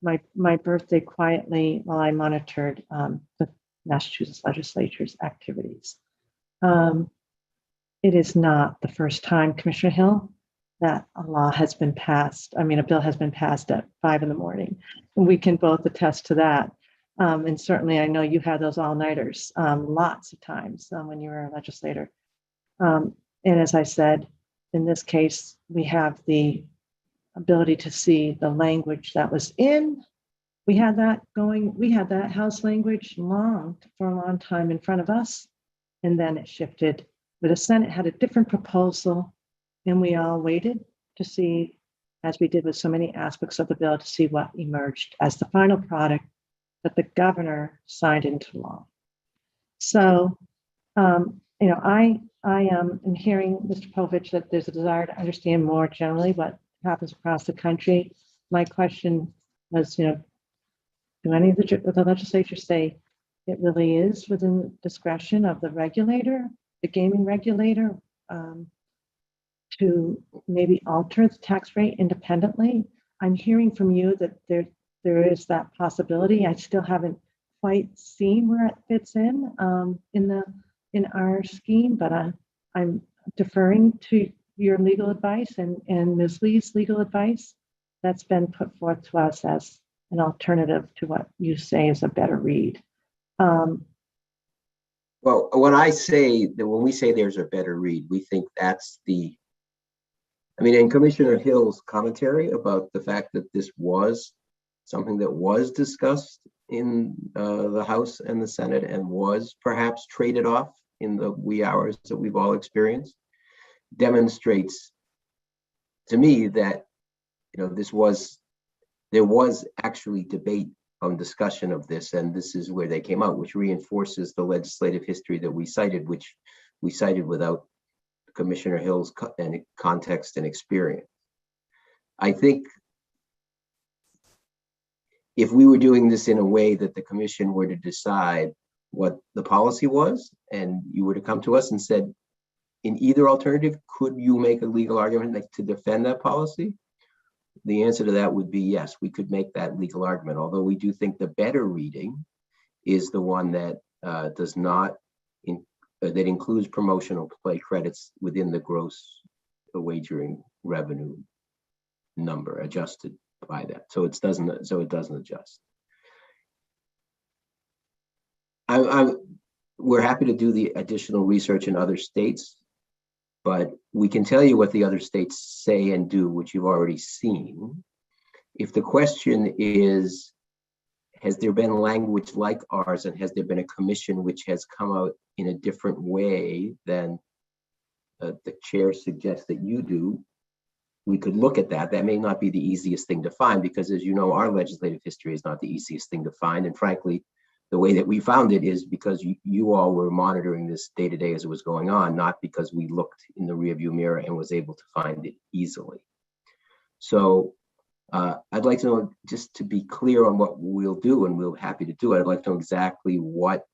my birthday quietly while I monitored the Massachusetts legislature's activities. It is not the first time, Commissioner Hill, that a bill has been passed at 5 in the morning. And we can both attest to that. And certainly I know you had those all-nighters lots of times when you were a legislator. And as I said, in this case, we have the ability to see the language that was in. We had that House language for a long time in front of us. And then it shifted, where the Senate had a different proposal, and we all waited to see, as we did with so many aspects of the bill, to see what emerged as the final product that the governor signed into law. So, I am hearing, Mr. Povich, that there's a desire to understand more generally what happens across the country. My question was, do any of the legislature say it really is within the discretion of the regulator, the gaming regulator, to maybe alter the tax rate independently? I'm hearing from you that there is that possibility. I still haven't quite seen where it fits in our scheme, but I'm deferring to your legal advice and Ms. Lee's legal advice that's been put forth to us as an alternative to what you say is a better read. Well, when we say there's a better read, we think that's in Commissioner Hill's commentary about the fact that this was something that was discussed in the House and the Senate and was perhaps traded off in the wee hours that we've all experienced, demonstrates to me that there was actually debate on discussion of this, and this is where they came out, which reinforces the legislative history that we cited, which we cited without Commissioner Hill's context and experience. I think if we were doing this in a way that the commission were to decide what the policy was, and you were to come to us and said, in either alternative, could you make a legal argument to defend that policy? The answer to that would be yes, we could make that legal argument, although we do think the better reading is the one that does not, that includes promotional play credits within the gross wagering revenue number adjusted by that. So it doesn't adjust. We're happy to do the additional research in other states, but we can tell you what the other states say and do, which you've already seen, if the question is, has there been language like ours, and has there been a commission which has come out in a different way than the chair suggests that you do, we could look at that. That may not be the easiest thing to find, because as you know, our legislative history is not the easiest thing to find. And frankly, the way that we found it is because you all were monitoring this day to day as it was going on, not because we looked in the rearview mirror and was able to find it easily. So I'd like to know, just to be clear on what we'll do, and we're happy to do it, I'd like to know exactly what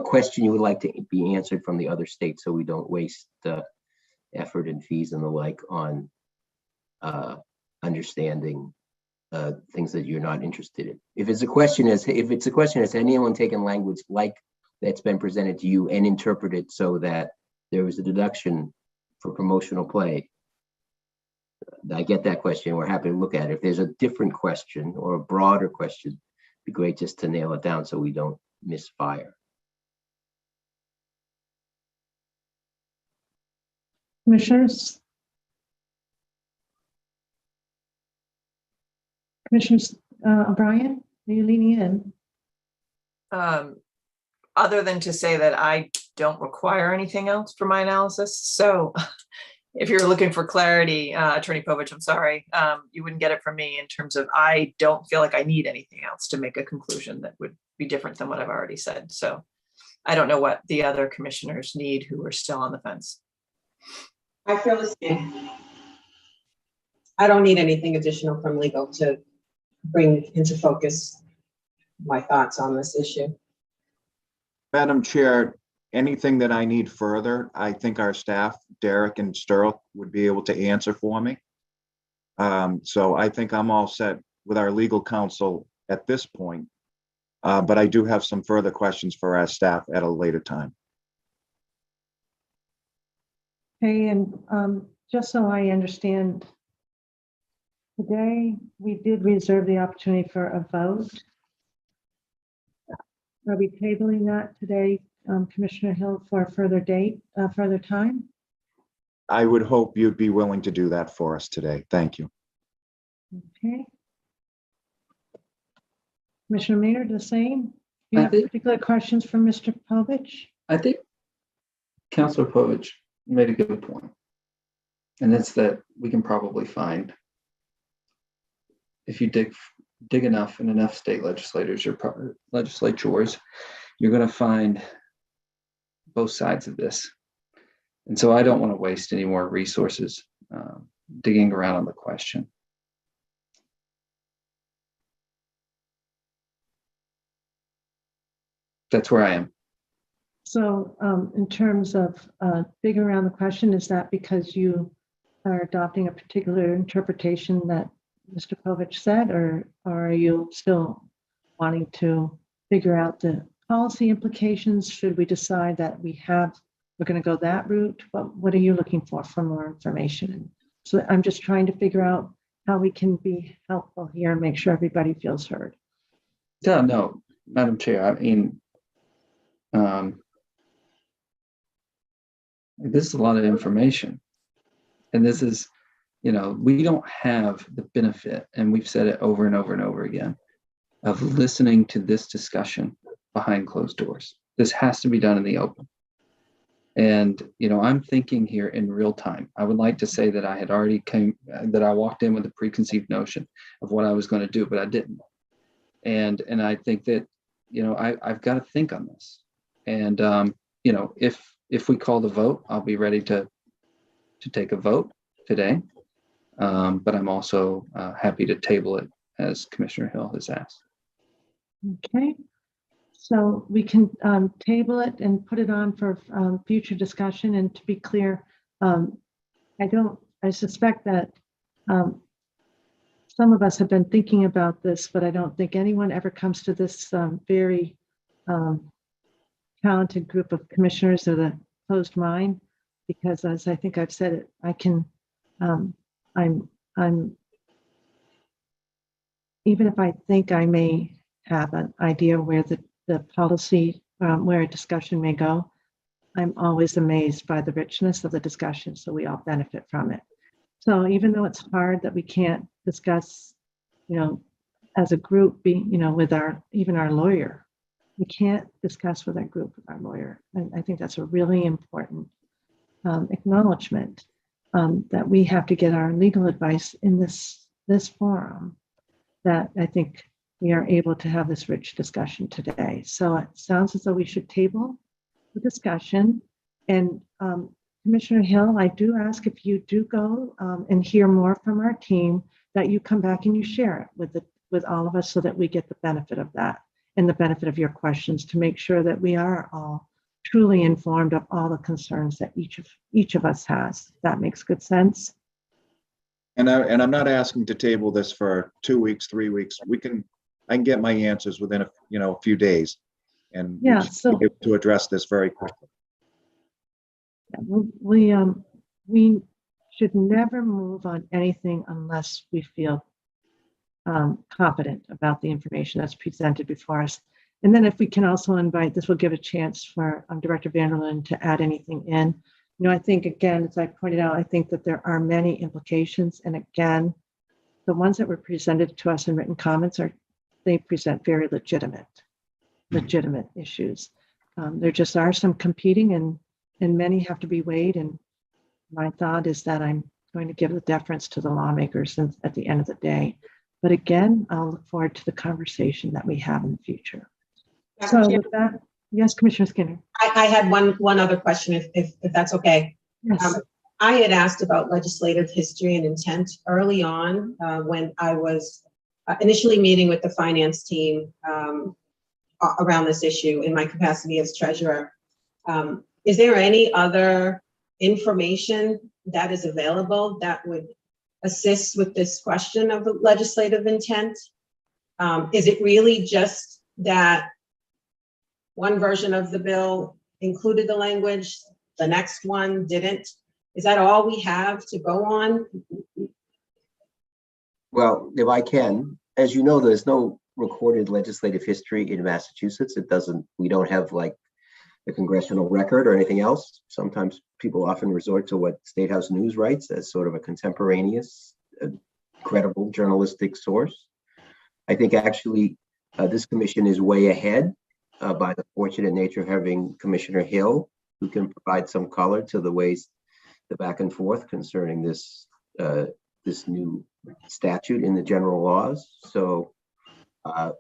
question you would like to be answered from the other states, so we don't waste effort and fees and the like on understanding things that you're not interested in. If it's a question, has anyone taken language like that's been presented to you and interpreted so that there was a deduction for promotional play? I get that question. We're happy to look at it. If there's a different question or a broader question, it'd be great just to nail it down so we don't misfire. Commissioners? Commissioner O'Brien, are you leaning in? Other than to say that I don't require anything else for my analysis. So if you're looking for clarity, Attorney Povich, I'm sorry, you wouldn't get it from me in terms of, I don't feel like I need anything else to make a conclusion that would be different than what I've already said. So I don't know what the other commissioners need who are still on the fence. I feel the same. I don't need anything additional from legal to bring into focus my thoughts on this issue. Madam Chair, anything that I need further, I think our staff, Derek and Sterl, would be able to answer for me. So I think I'm all set with our legal counsel at this point. But I do have some further questions for our staff at a later time. Okay, and just so I understand, today we did reserve the opportunity for a vote. Are we tabling that today, Commissioner Hill, for a further date, further time? I would hope you'd be willing to do that for us today. Thank you. Okay. Commissioner Mayer, the same? You I have think- particular questions for Mr. Povich? I think Councilor Povich made a good point. And it's that we can probably find, if you dig enough in enough state legislatures, you're going to find both sides of this. And so I don't want to waste any more resources digging around on the question. That's where I am. So in terms of digging around the question, is that because you are adopting a particular interpretation that Mr. Povich said, or are you still wanting to figure out the policy implications? Should we decide that we're going to go that route? What are you looking for more information? So I'm just trying to figure out how we can be helpful here and make sure everybody feels heard. Yeah, no, Madam Chair, I mean, this is a lot of information. And this is, we don't have the benefit, and we've said it over and over and over again, of listening to this discussion behind closed doors. This has to be done in the open. And, I'm thinking here in real time. I would like to say that I had already that I walked in with a preconceived notion of what I was going to do, but I didn't. And I think that, I've got to think on this. And, if we call the vote, I'll be ready to take a vote today. But I'm also happy to table it, as Commissioner Hill has asked. Okay, so we can table it and put it on for future discussion. And to be clear, I suspect that some of us have been thinking about this, but I don't think anyone ever comes to this very talented group of commissioners with a closed mind, because as I think I've said it, I'm even if I think I may have an idea where the policy, where a discussion may go, I'm always amazed by the richness of the discussion, so we all benefit from it. So even though it's hard that we can't discuss, as a group, with even our lawyer, we can't discuss with our group with our lawyer. And I think that's a really important acknowledgement that we have to get our legal advice in this forum, that I think we are able to have this rich discussion today. So it sounds as though we should table the discussion. And Commissioner Hill, I do ask if you do go and hear more from our team, that you come back and you share it with all of us, so that we get the benefit of that and the benefit of your questions, to make sure that we are all truly informed of all the concerns that each of us has. That makes good sense. And I'm not asking to table this for 2 weeks, 3 weeks. I can get my answers within a few days, and Yeah, we should so be able to address this very quickly. we should never move on anything unless we feel confident about the information that's presented before us. And then if we can also invite, this will give a chance for Director Vanderlyn to add anything in. I think, again, as I pointed out, I think that there are many implications. And again, the ones that were presented to us in written comments they present very legitimate issues. There just are some competing, and many have to be weighed. And my thought is that I'm going to give the deference to the lawmakers at the end of the day. But again, I'll look forward to the conversation that we have in the future. So with that, yes, Commissioner Skinner. I had one other question, if that's okay. Yes. I had asked about legislative history and intent early on when I was initially meeting with the finance team around this issue in my capacity as treasurer. Is there any other information that is available that would assist with this question of the legislative intent? Is it really just that one version of the bill included the language, the next one didn't? Is that all we have to go on? Well, if I can, as you know, there's no recorded legislative history in Massachusetts. We don't have like the congressional record or anything else. Sometimes people often resort to what State House News writes as sort of a contemporaneous, credible journalistic source. I think actually this commission is way ahead by the fortunate nature of having Commissioner Hill, who can provide some color to the back and forth concerning this new statute in the general laws. So I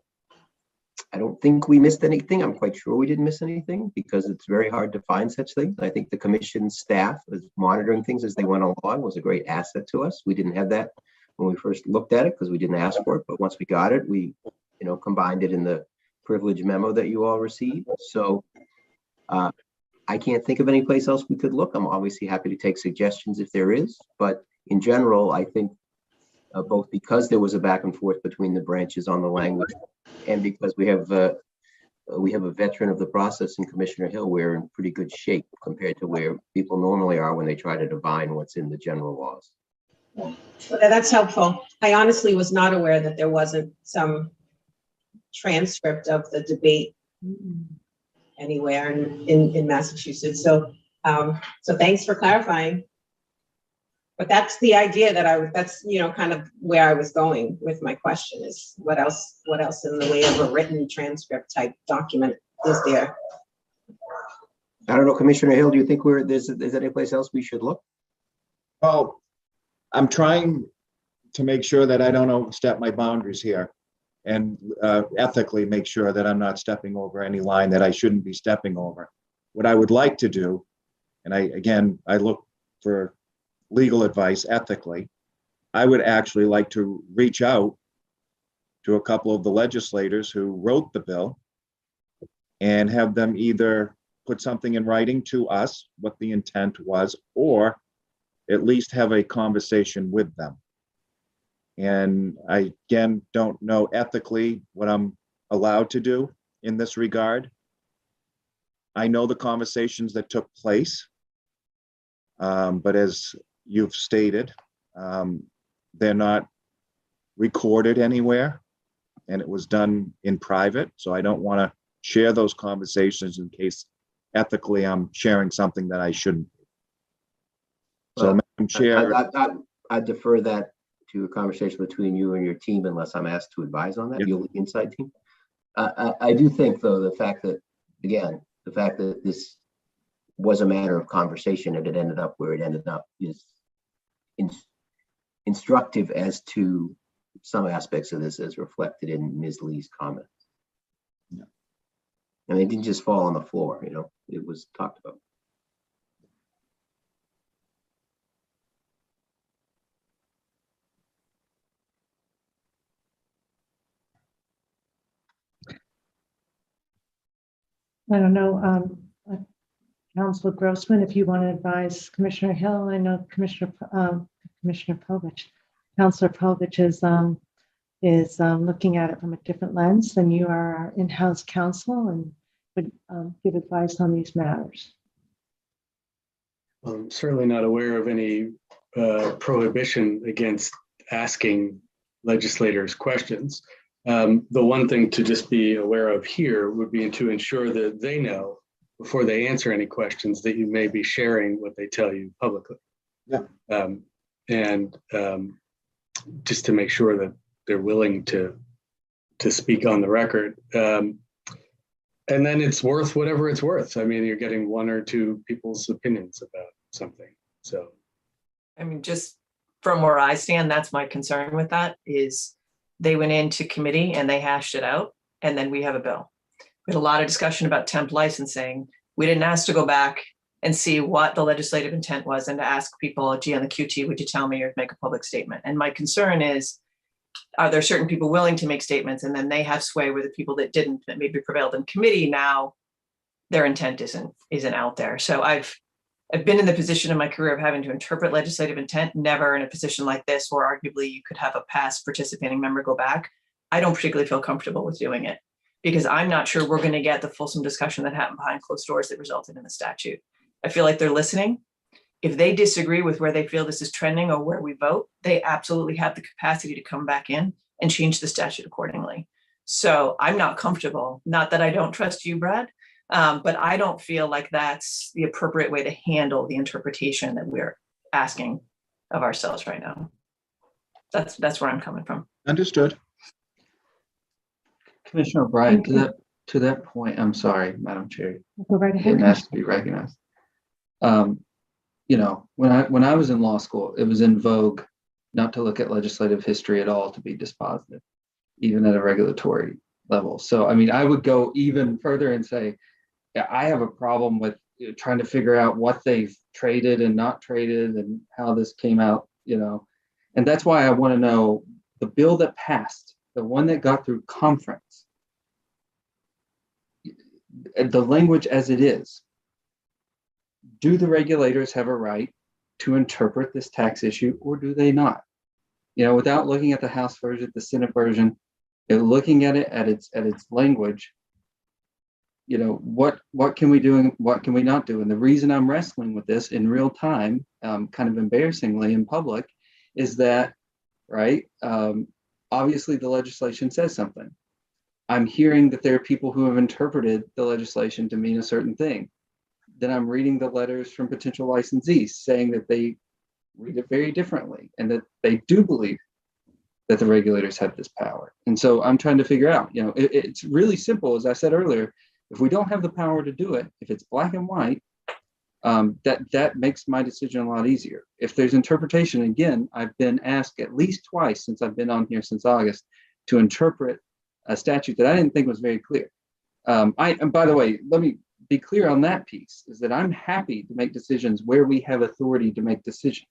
don't think we missed anything. I'm quite sure we didn't miss anything, because it's very hard to find such things. I think the commission staff was monitoring things as they went along, was a great asset to us. We didn't have that when we first looked at it because we didn't ask for it. But once we got it, we combined it in the privilege memo that you all received. So I can't think of any place else we could look. I'm obviously happy to take suggestions if there is. But in general, I think both because there was a back and forth between the branches on the language, and because we have a veteran of the process in Commissioner Hill, we're in pretty good shape compared to where people normally are when they try to divine what's in the general laws. Well, that's helpful. I honestly was not aware that there wasn't some transcript of the debate anywhere in Massachusetts. So thanks for clarifying. But that's the idea that's kind of where I was going with my question, is what else in the way of a written transcript type document is there? I don't know, Commissioner Hill, do you think there's any place else we should look? Well, I'm trying to make sure that I don't overstep my boundaries here, and ethically make sure that I'm not stepping over any line that I shouldn't be stepping over. What I would like to do, and I look for legal advice ethically, I would actually like to reach out to a couple of the legislators who wrote the bill and have them either put something in writing to us, what the intent was, or at least have a conversation with them. And I, again, don't know ethically what I'm allowed to do in this regard. I know the conversations that took place, but as you've stated, they're not recorded anywhere, and it was done in private. So I don't want to share those conversations in case ethically I'm sharing something that I shouldn't. So, Madam Chair, I defer that to a conversation between you and your team unless I'm asked to advise on that, Yep. your inside team. I do think, though, the fact that this was a matter of conversation and it ended up where it ended up is instructive as to some aspects of this as reflected in Ms. Lee's comments. Yeah. And it didn't just fall on the floor, you know, it was talked about. I don't know, Councilor Grossman, if you want to advise Commissioner Hill. I know Commissioner Povich, Councilor Povich is looking at it from a different lens than you are our in-house counsel and would give advice on these matters. I'm certainly not aware of any prohibition against asking legislators questions. The one thing to just be aware of here would be to ensure that they know before they answer any questions that you may be sharing what they tell you publicly. Yeah. Just to make sure that they're willing to speak on the record. And then it's worth whatever it's worth. I mean, you're getting one or two people's opinions about something. So, I mean, just from where I stand, that's my concern with that is they went into committee and they hashed it out, and then we have a bill. We had a lot of discussion about temp licensing. We didn't ask to go back and see what the legislative intent was and to ask people, gee, on the QT, would you tell me or make a public statement? And my concern is, are there certain people willing to make statements and then they have sway where the people that didn't, that maybe prevailed in committee, now their intent isn't out there. So I've been in the position in my career of having to interpret legislative intent, never in a position like this where arguably you could have a past participating member go back. I don't particularly feel comfortable with doing it because I'm not sure we're going to get the fulsome discussion that happened behind closed doors that resulted in the statute. I feel like they're listening. If they disagree with where they feel this is trending or where we vote, they absolutely have the capacity to come back in and change the statute accordingly. So I'm not comfortable, not that I don't trust you, Brad, but I don't feel like that's the appropriate way to handle the interpretation that we're asking of ourselves right now. That's where I'm coming from. Understood. Commissioner O'Brien, to that point, I'm sorry, Madam Chair. Go right ahead. Didn't ask to be recognized. You know, when I was in law school, it was in vogue not to look at legislative history at all to be dispositive, even at a regulatory level. So, I mean, I would go even further and say, yeah, I have a problem with trying to figure out what they've traded and not traded and how this came out, you know. And that's why I want to know the bill that passed, the one that got through conference, the language as it is. Do the regulators have a right to interpret this tax issue or do they not? You know, without looking at the House version, the Senate version, and looking at it at its language, you know, what can we do and what can we not do? And the reason I'm wrestling with this in real time, kind of embarrassingly in public, is that, right, obviously the legislation says something. I'm hearing that there are people who have interpreted the legislation to mean a certain thing. Then I'm reading the letters from potential licensees saying that they read it very differently and that they do believe that the regulators have this power. And so I'm trying to figure out, you know, it's really simple. As I said earlier, if we don't have the power to do it, if it's black and white, that makes my decision a lot easier. If there's interpretation, again, I've been asked at least twice since I've been on here since August to interpret a statute that I didn't think was very clear. And by the way, let me be clear on that piece, is that I'm happy to make decisions where we have authority to make decisions.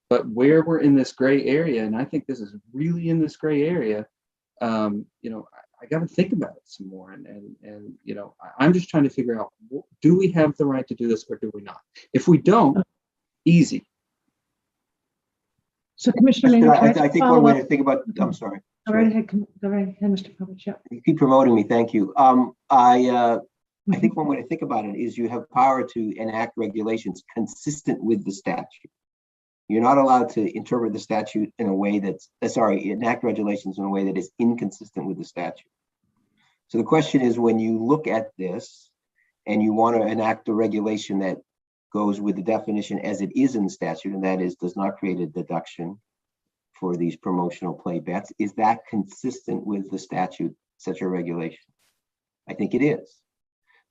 But where we're in this gray area, and I think this is really in this gray area, you know, I got to think about it some more. And you know, I'm just trying to figure out, do we have the right to do this or do we not? If we don't, easy. So Commissioner, I think one way to think about, I'm sorry. Go right ahead, Mr. Povich. Yeah. You keep promoting me, thank you. I think one way to think about it is you have power to enact regulations consistent with the statute. You're not allowed to interpret the statute in a way that's, enact regulations in a way that is inconsistent with the statute. So the question is, when you look at this and you want to enact a regulation that goes with the definition as it is in the statute, and that is does not create a deduction for these promotional play bets. Is that consistent with the statute, such a regulation? I think it is.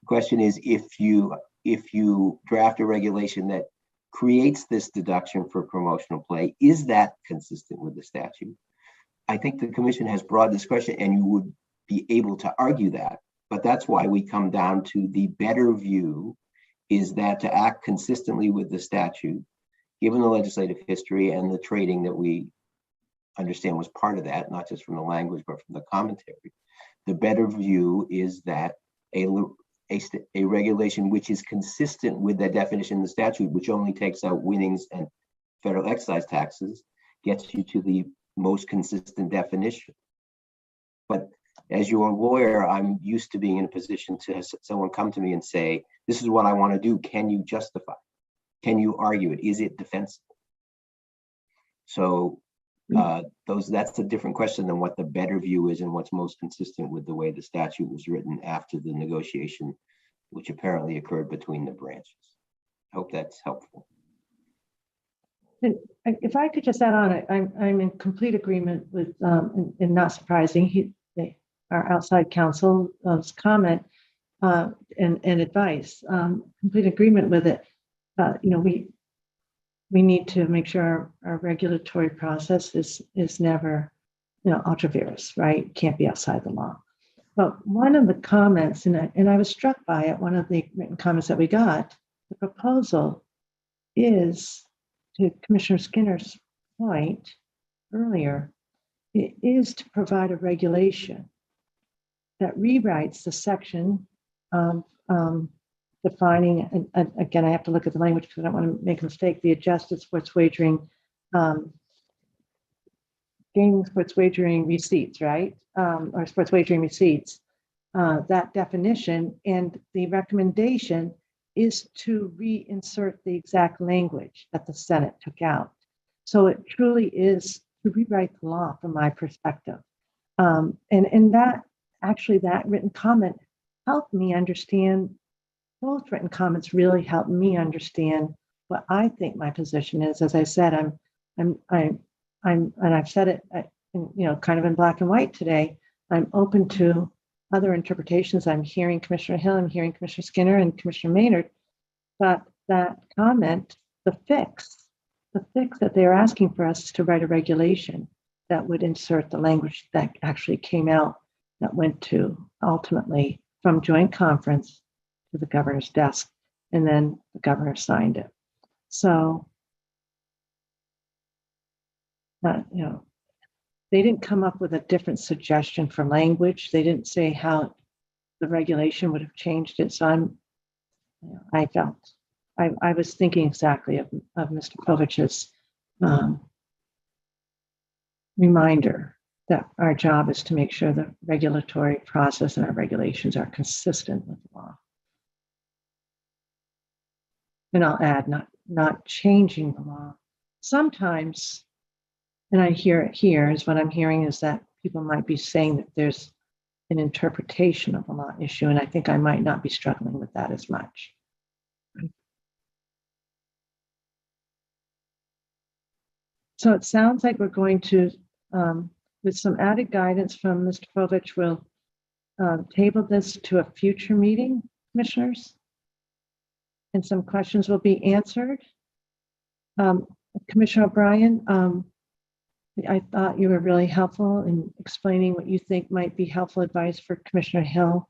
The question is, if you draft a regulation that creates this deduction for promotional play, is that consistent with the statute? I think the commission has broad discretion and you would be able to argue that, but that's why we come down to the better view is that to act consistently with the statute, given the legislative history and the trading that we understand was part of that, not just from the language, but from the commentary, the better view is that a regulation which is consistent with the definition in the statute, which only takes out winnings and federal excise taxes, gets you to the most consistent definition. But as you're a lawyer, I'm used to being in a position to have someone come to me and say, this is what I want to do. Can you justify? Can you argue it? Is it defensible? So that's a different question than what the better view is and what's most consistent with the way the statute was written after the negotiation, which apparently occurred between the branches. I hope that's helpful. And if I could just add on, I'm in complete agreement with, and not surprising, our outside counsel's comment and advice. Complete agreement with it. We need to make sure our regulatory process is never, ultra vires, right? Can't be outside the law. But one of the comments, and I was struck by it, one of the written comments that we got, the proposal is, to Commissioner Skinner's point earlier, it is to provide a regulation that rewrites the section of defining, and again, I have to look at the language because I don't want to make a mistake, the adjusted sports wagering, gaming sports wagering receipts, right? Or sports wagering receipts, that definition, and the recommendation is to reinsert the exact language that the Senate took out. So it truly is to rewrite the law from my perspective. And that written comment helped me understand, both written comments really helped me understand what I think my position is. As I said, and I've said it, kind of in black and white today, I'm open to other interpretations. I'm hearing Commissioner Hill, I'm hearing Commissioner Skinner and Commissioner Maynard, but that comment, the fix that they're asking for us to write a regulation that would insert the language that actually came out, that went to ultimately from joint conference to the governor's desk, and then the governor signed it. So, they didn't come up with a different suggestion for language. They didn't say how the regulation would have changed it. So I was thinking exactly of Mr. Kovich's reminder that our job is to make sure the regulatory process and our regulations are consistent with the law. And I'll add, not changing the law. Sometimes, and I hear it here, is what I'm hearing is that people might be saying that there's an interpretation of a law issue, and I think I might not be struggling with that as much. So it sounds like we're going to, with some added guidance from Mr. Povich, we'll table this to a future meeting, commissioners, and some questions will be answered. Commissioner O'Brien, I thought you were really helpful in explaining what you think might be helpful advice for Commissioner Hill.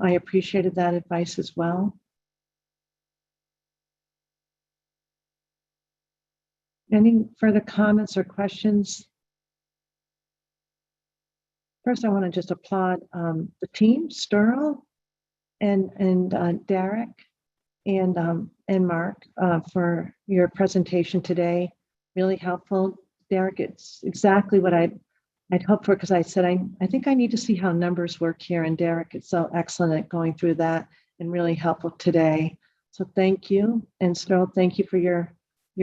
I appreciated that advice as well. Any further comments or questions? First, I want to just applaud the team, Sterl and Derek and Mark for your presentation today. Really helpful. Derek, it's exactly what I'd hoped for, because I said, I think I need to see how numbers work here. And Derek, it's so excellent at going through that and really helpful today. So thank you. And Sterl, thank you for your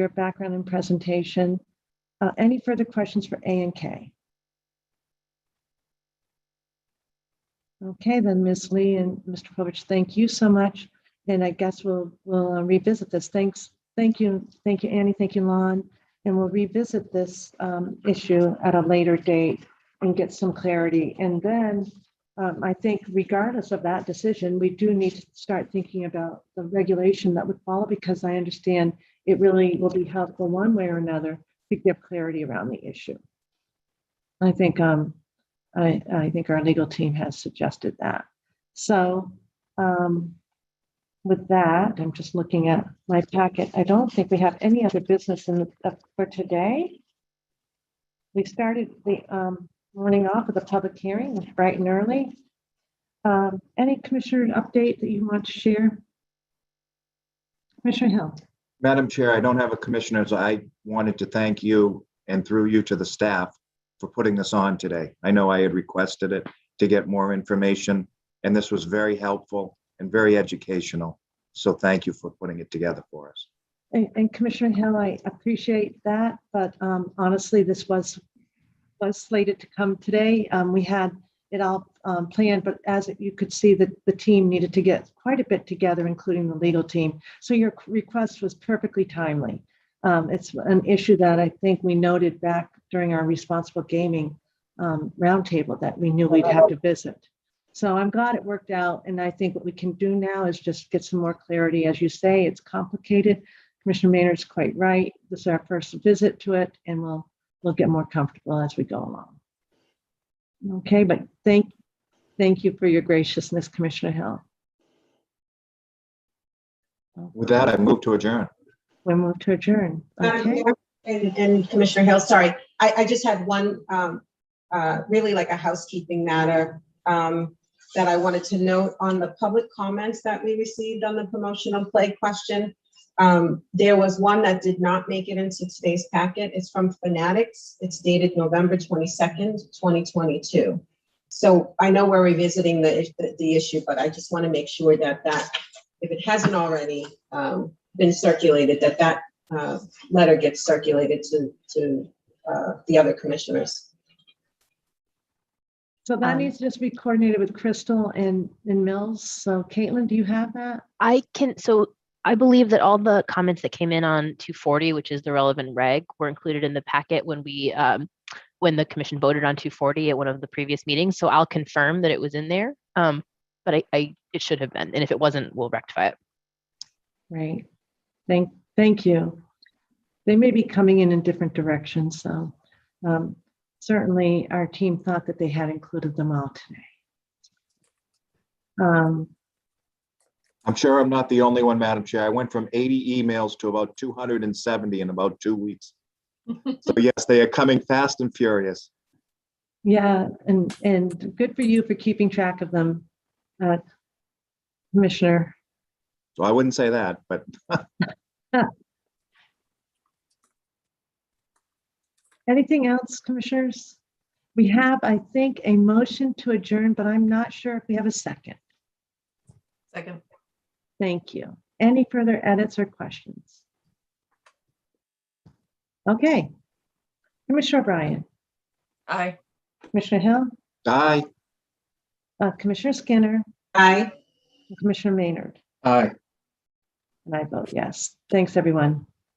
background and presentation. Any further questions for A and K? Okay, then Ms. Lee and Mr. Povich, thank you so much. And I guess we'll revisit this. Thank you, Annie, thank you, Lon. And we'll revisit this issue at a later date and get some clarity. And then I think regardless of that decision, we do need to start thinking about the regulation that would follow, because I understand it really will be helpful one way or another to give clarity around the issue. I think I think our legal team has suggested that. So with that, I'm just looking at my packet. I don't think we have any other business for today. We started the morning off with a public hearing, bright and early. Any commissioner update that you want to share? Commissioner Hill. Madam Chair, I don't have a commissioner's. I wanted to thank you and through you to the staff for putting this on today. I know I had requested it to get more information, and this was very helpful and very educational. So thank you for putting it together for us. And Commissioner Hill, I appreciate that, but honestly, this was slated to come today. We had it all planned, but as you could see, that the team needed to get quite a bit together, including the legal team. So your request was perfectly timely. It's an issue that I think we noted back during our responsible gaming roundtable that we knew we'd have to visit. So I'm glad it worked out. And I think what we can do now is just get some more clarity. As you say, it's complicated. Commissioner Maynard's quite right. This is our first visit to it, and we'll get more comfortable as we go along. Okay, but thank you for your graciousness, Commissioner Hill. With that, I move to adjourn. We move to adjourn. Okay. And Commissioner Hill, sorry, I just had one really like a housekeeping matter that I wanted to note on the public comments that we received on the promotional play question. There was one that did not make it into today's packet. It's from Fanatics. It's dated November 22nd, 2022. So I know we're revisiting the issue, but I just want to make sure that if it hasn't already been circulated, that letter gets circulated to the other commissioners. So that needs to just be coordinated with Crystal and Mills. So Caitlin, do you have that? So I believe that all the comments that came in on 240, which is the relevant reg, were included in the packet when we when the commission voted on 240 at one of the previous meetings. So I'll confirm that it was in there. But it should have been. And if it wasn't, we'll rectify it. Right. Thank you. They may be coming in different directions. So certainly our team thought that they had included them all today. I'm sure I'm not the only one, Madam Chair. I went from 80 emails to about 270 in about 2 weeks. So yes, they are coming fast and furious. Yeah, and good for you for keeping track of them, Commissioner. So I wouldn't say that, but anything else, commissioners? We have, I think, a motion to adjourn, but I'm not sure if we have a second. Second. Thank you. Any further edits or questions? Okay. Commissioner O'Brien. Aye. Commissioner Hill. aye. Commissioner Skinner. Aye. And Commissioner Maynard. Aye. And I vote yes. Thanks, everyone.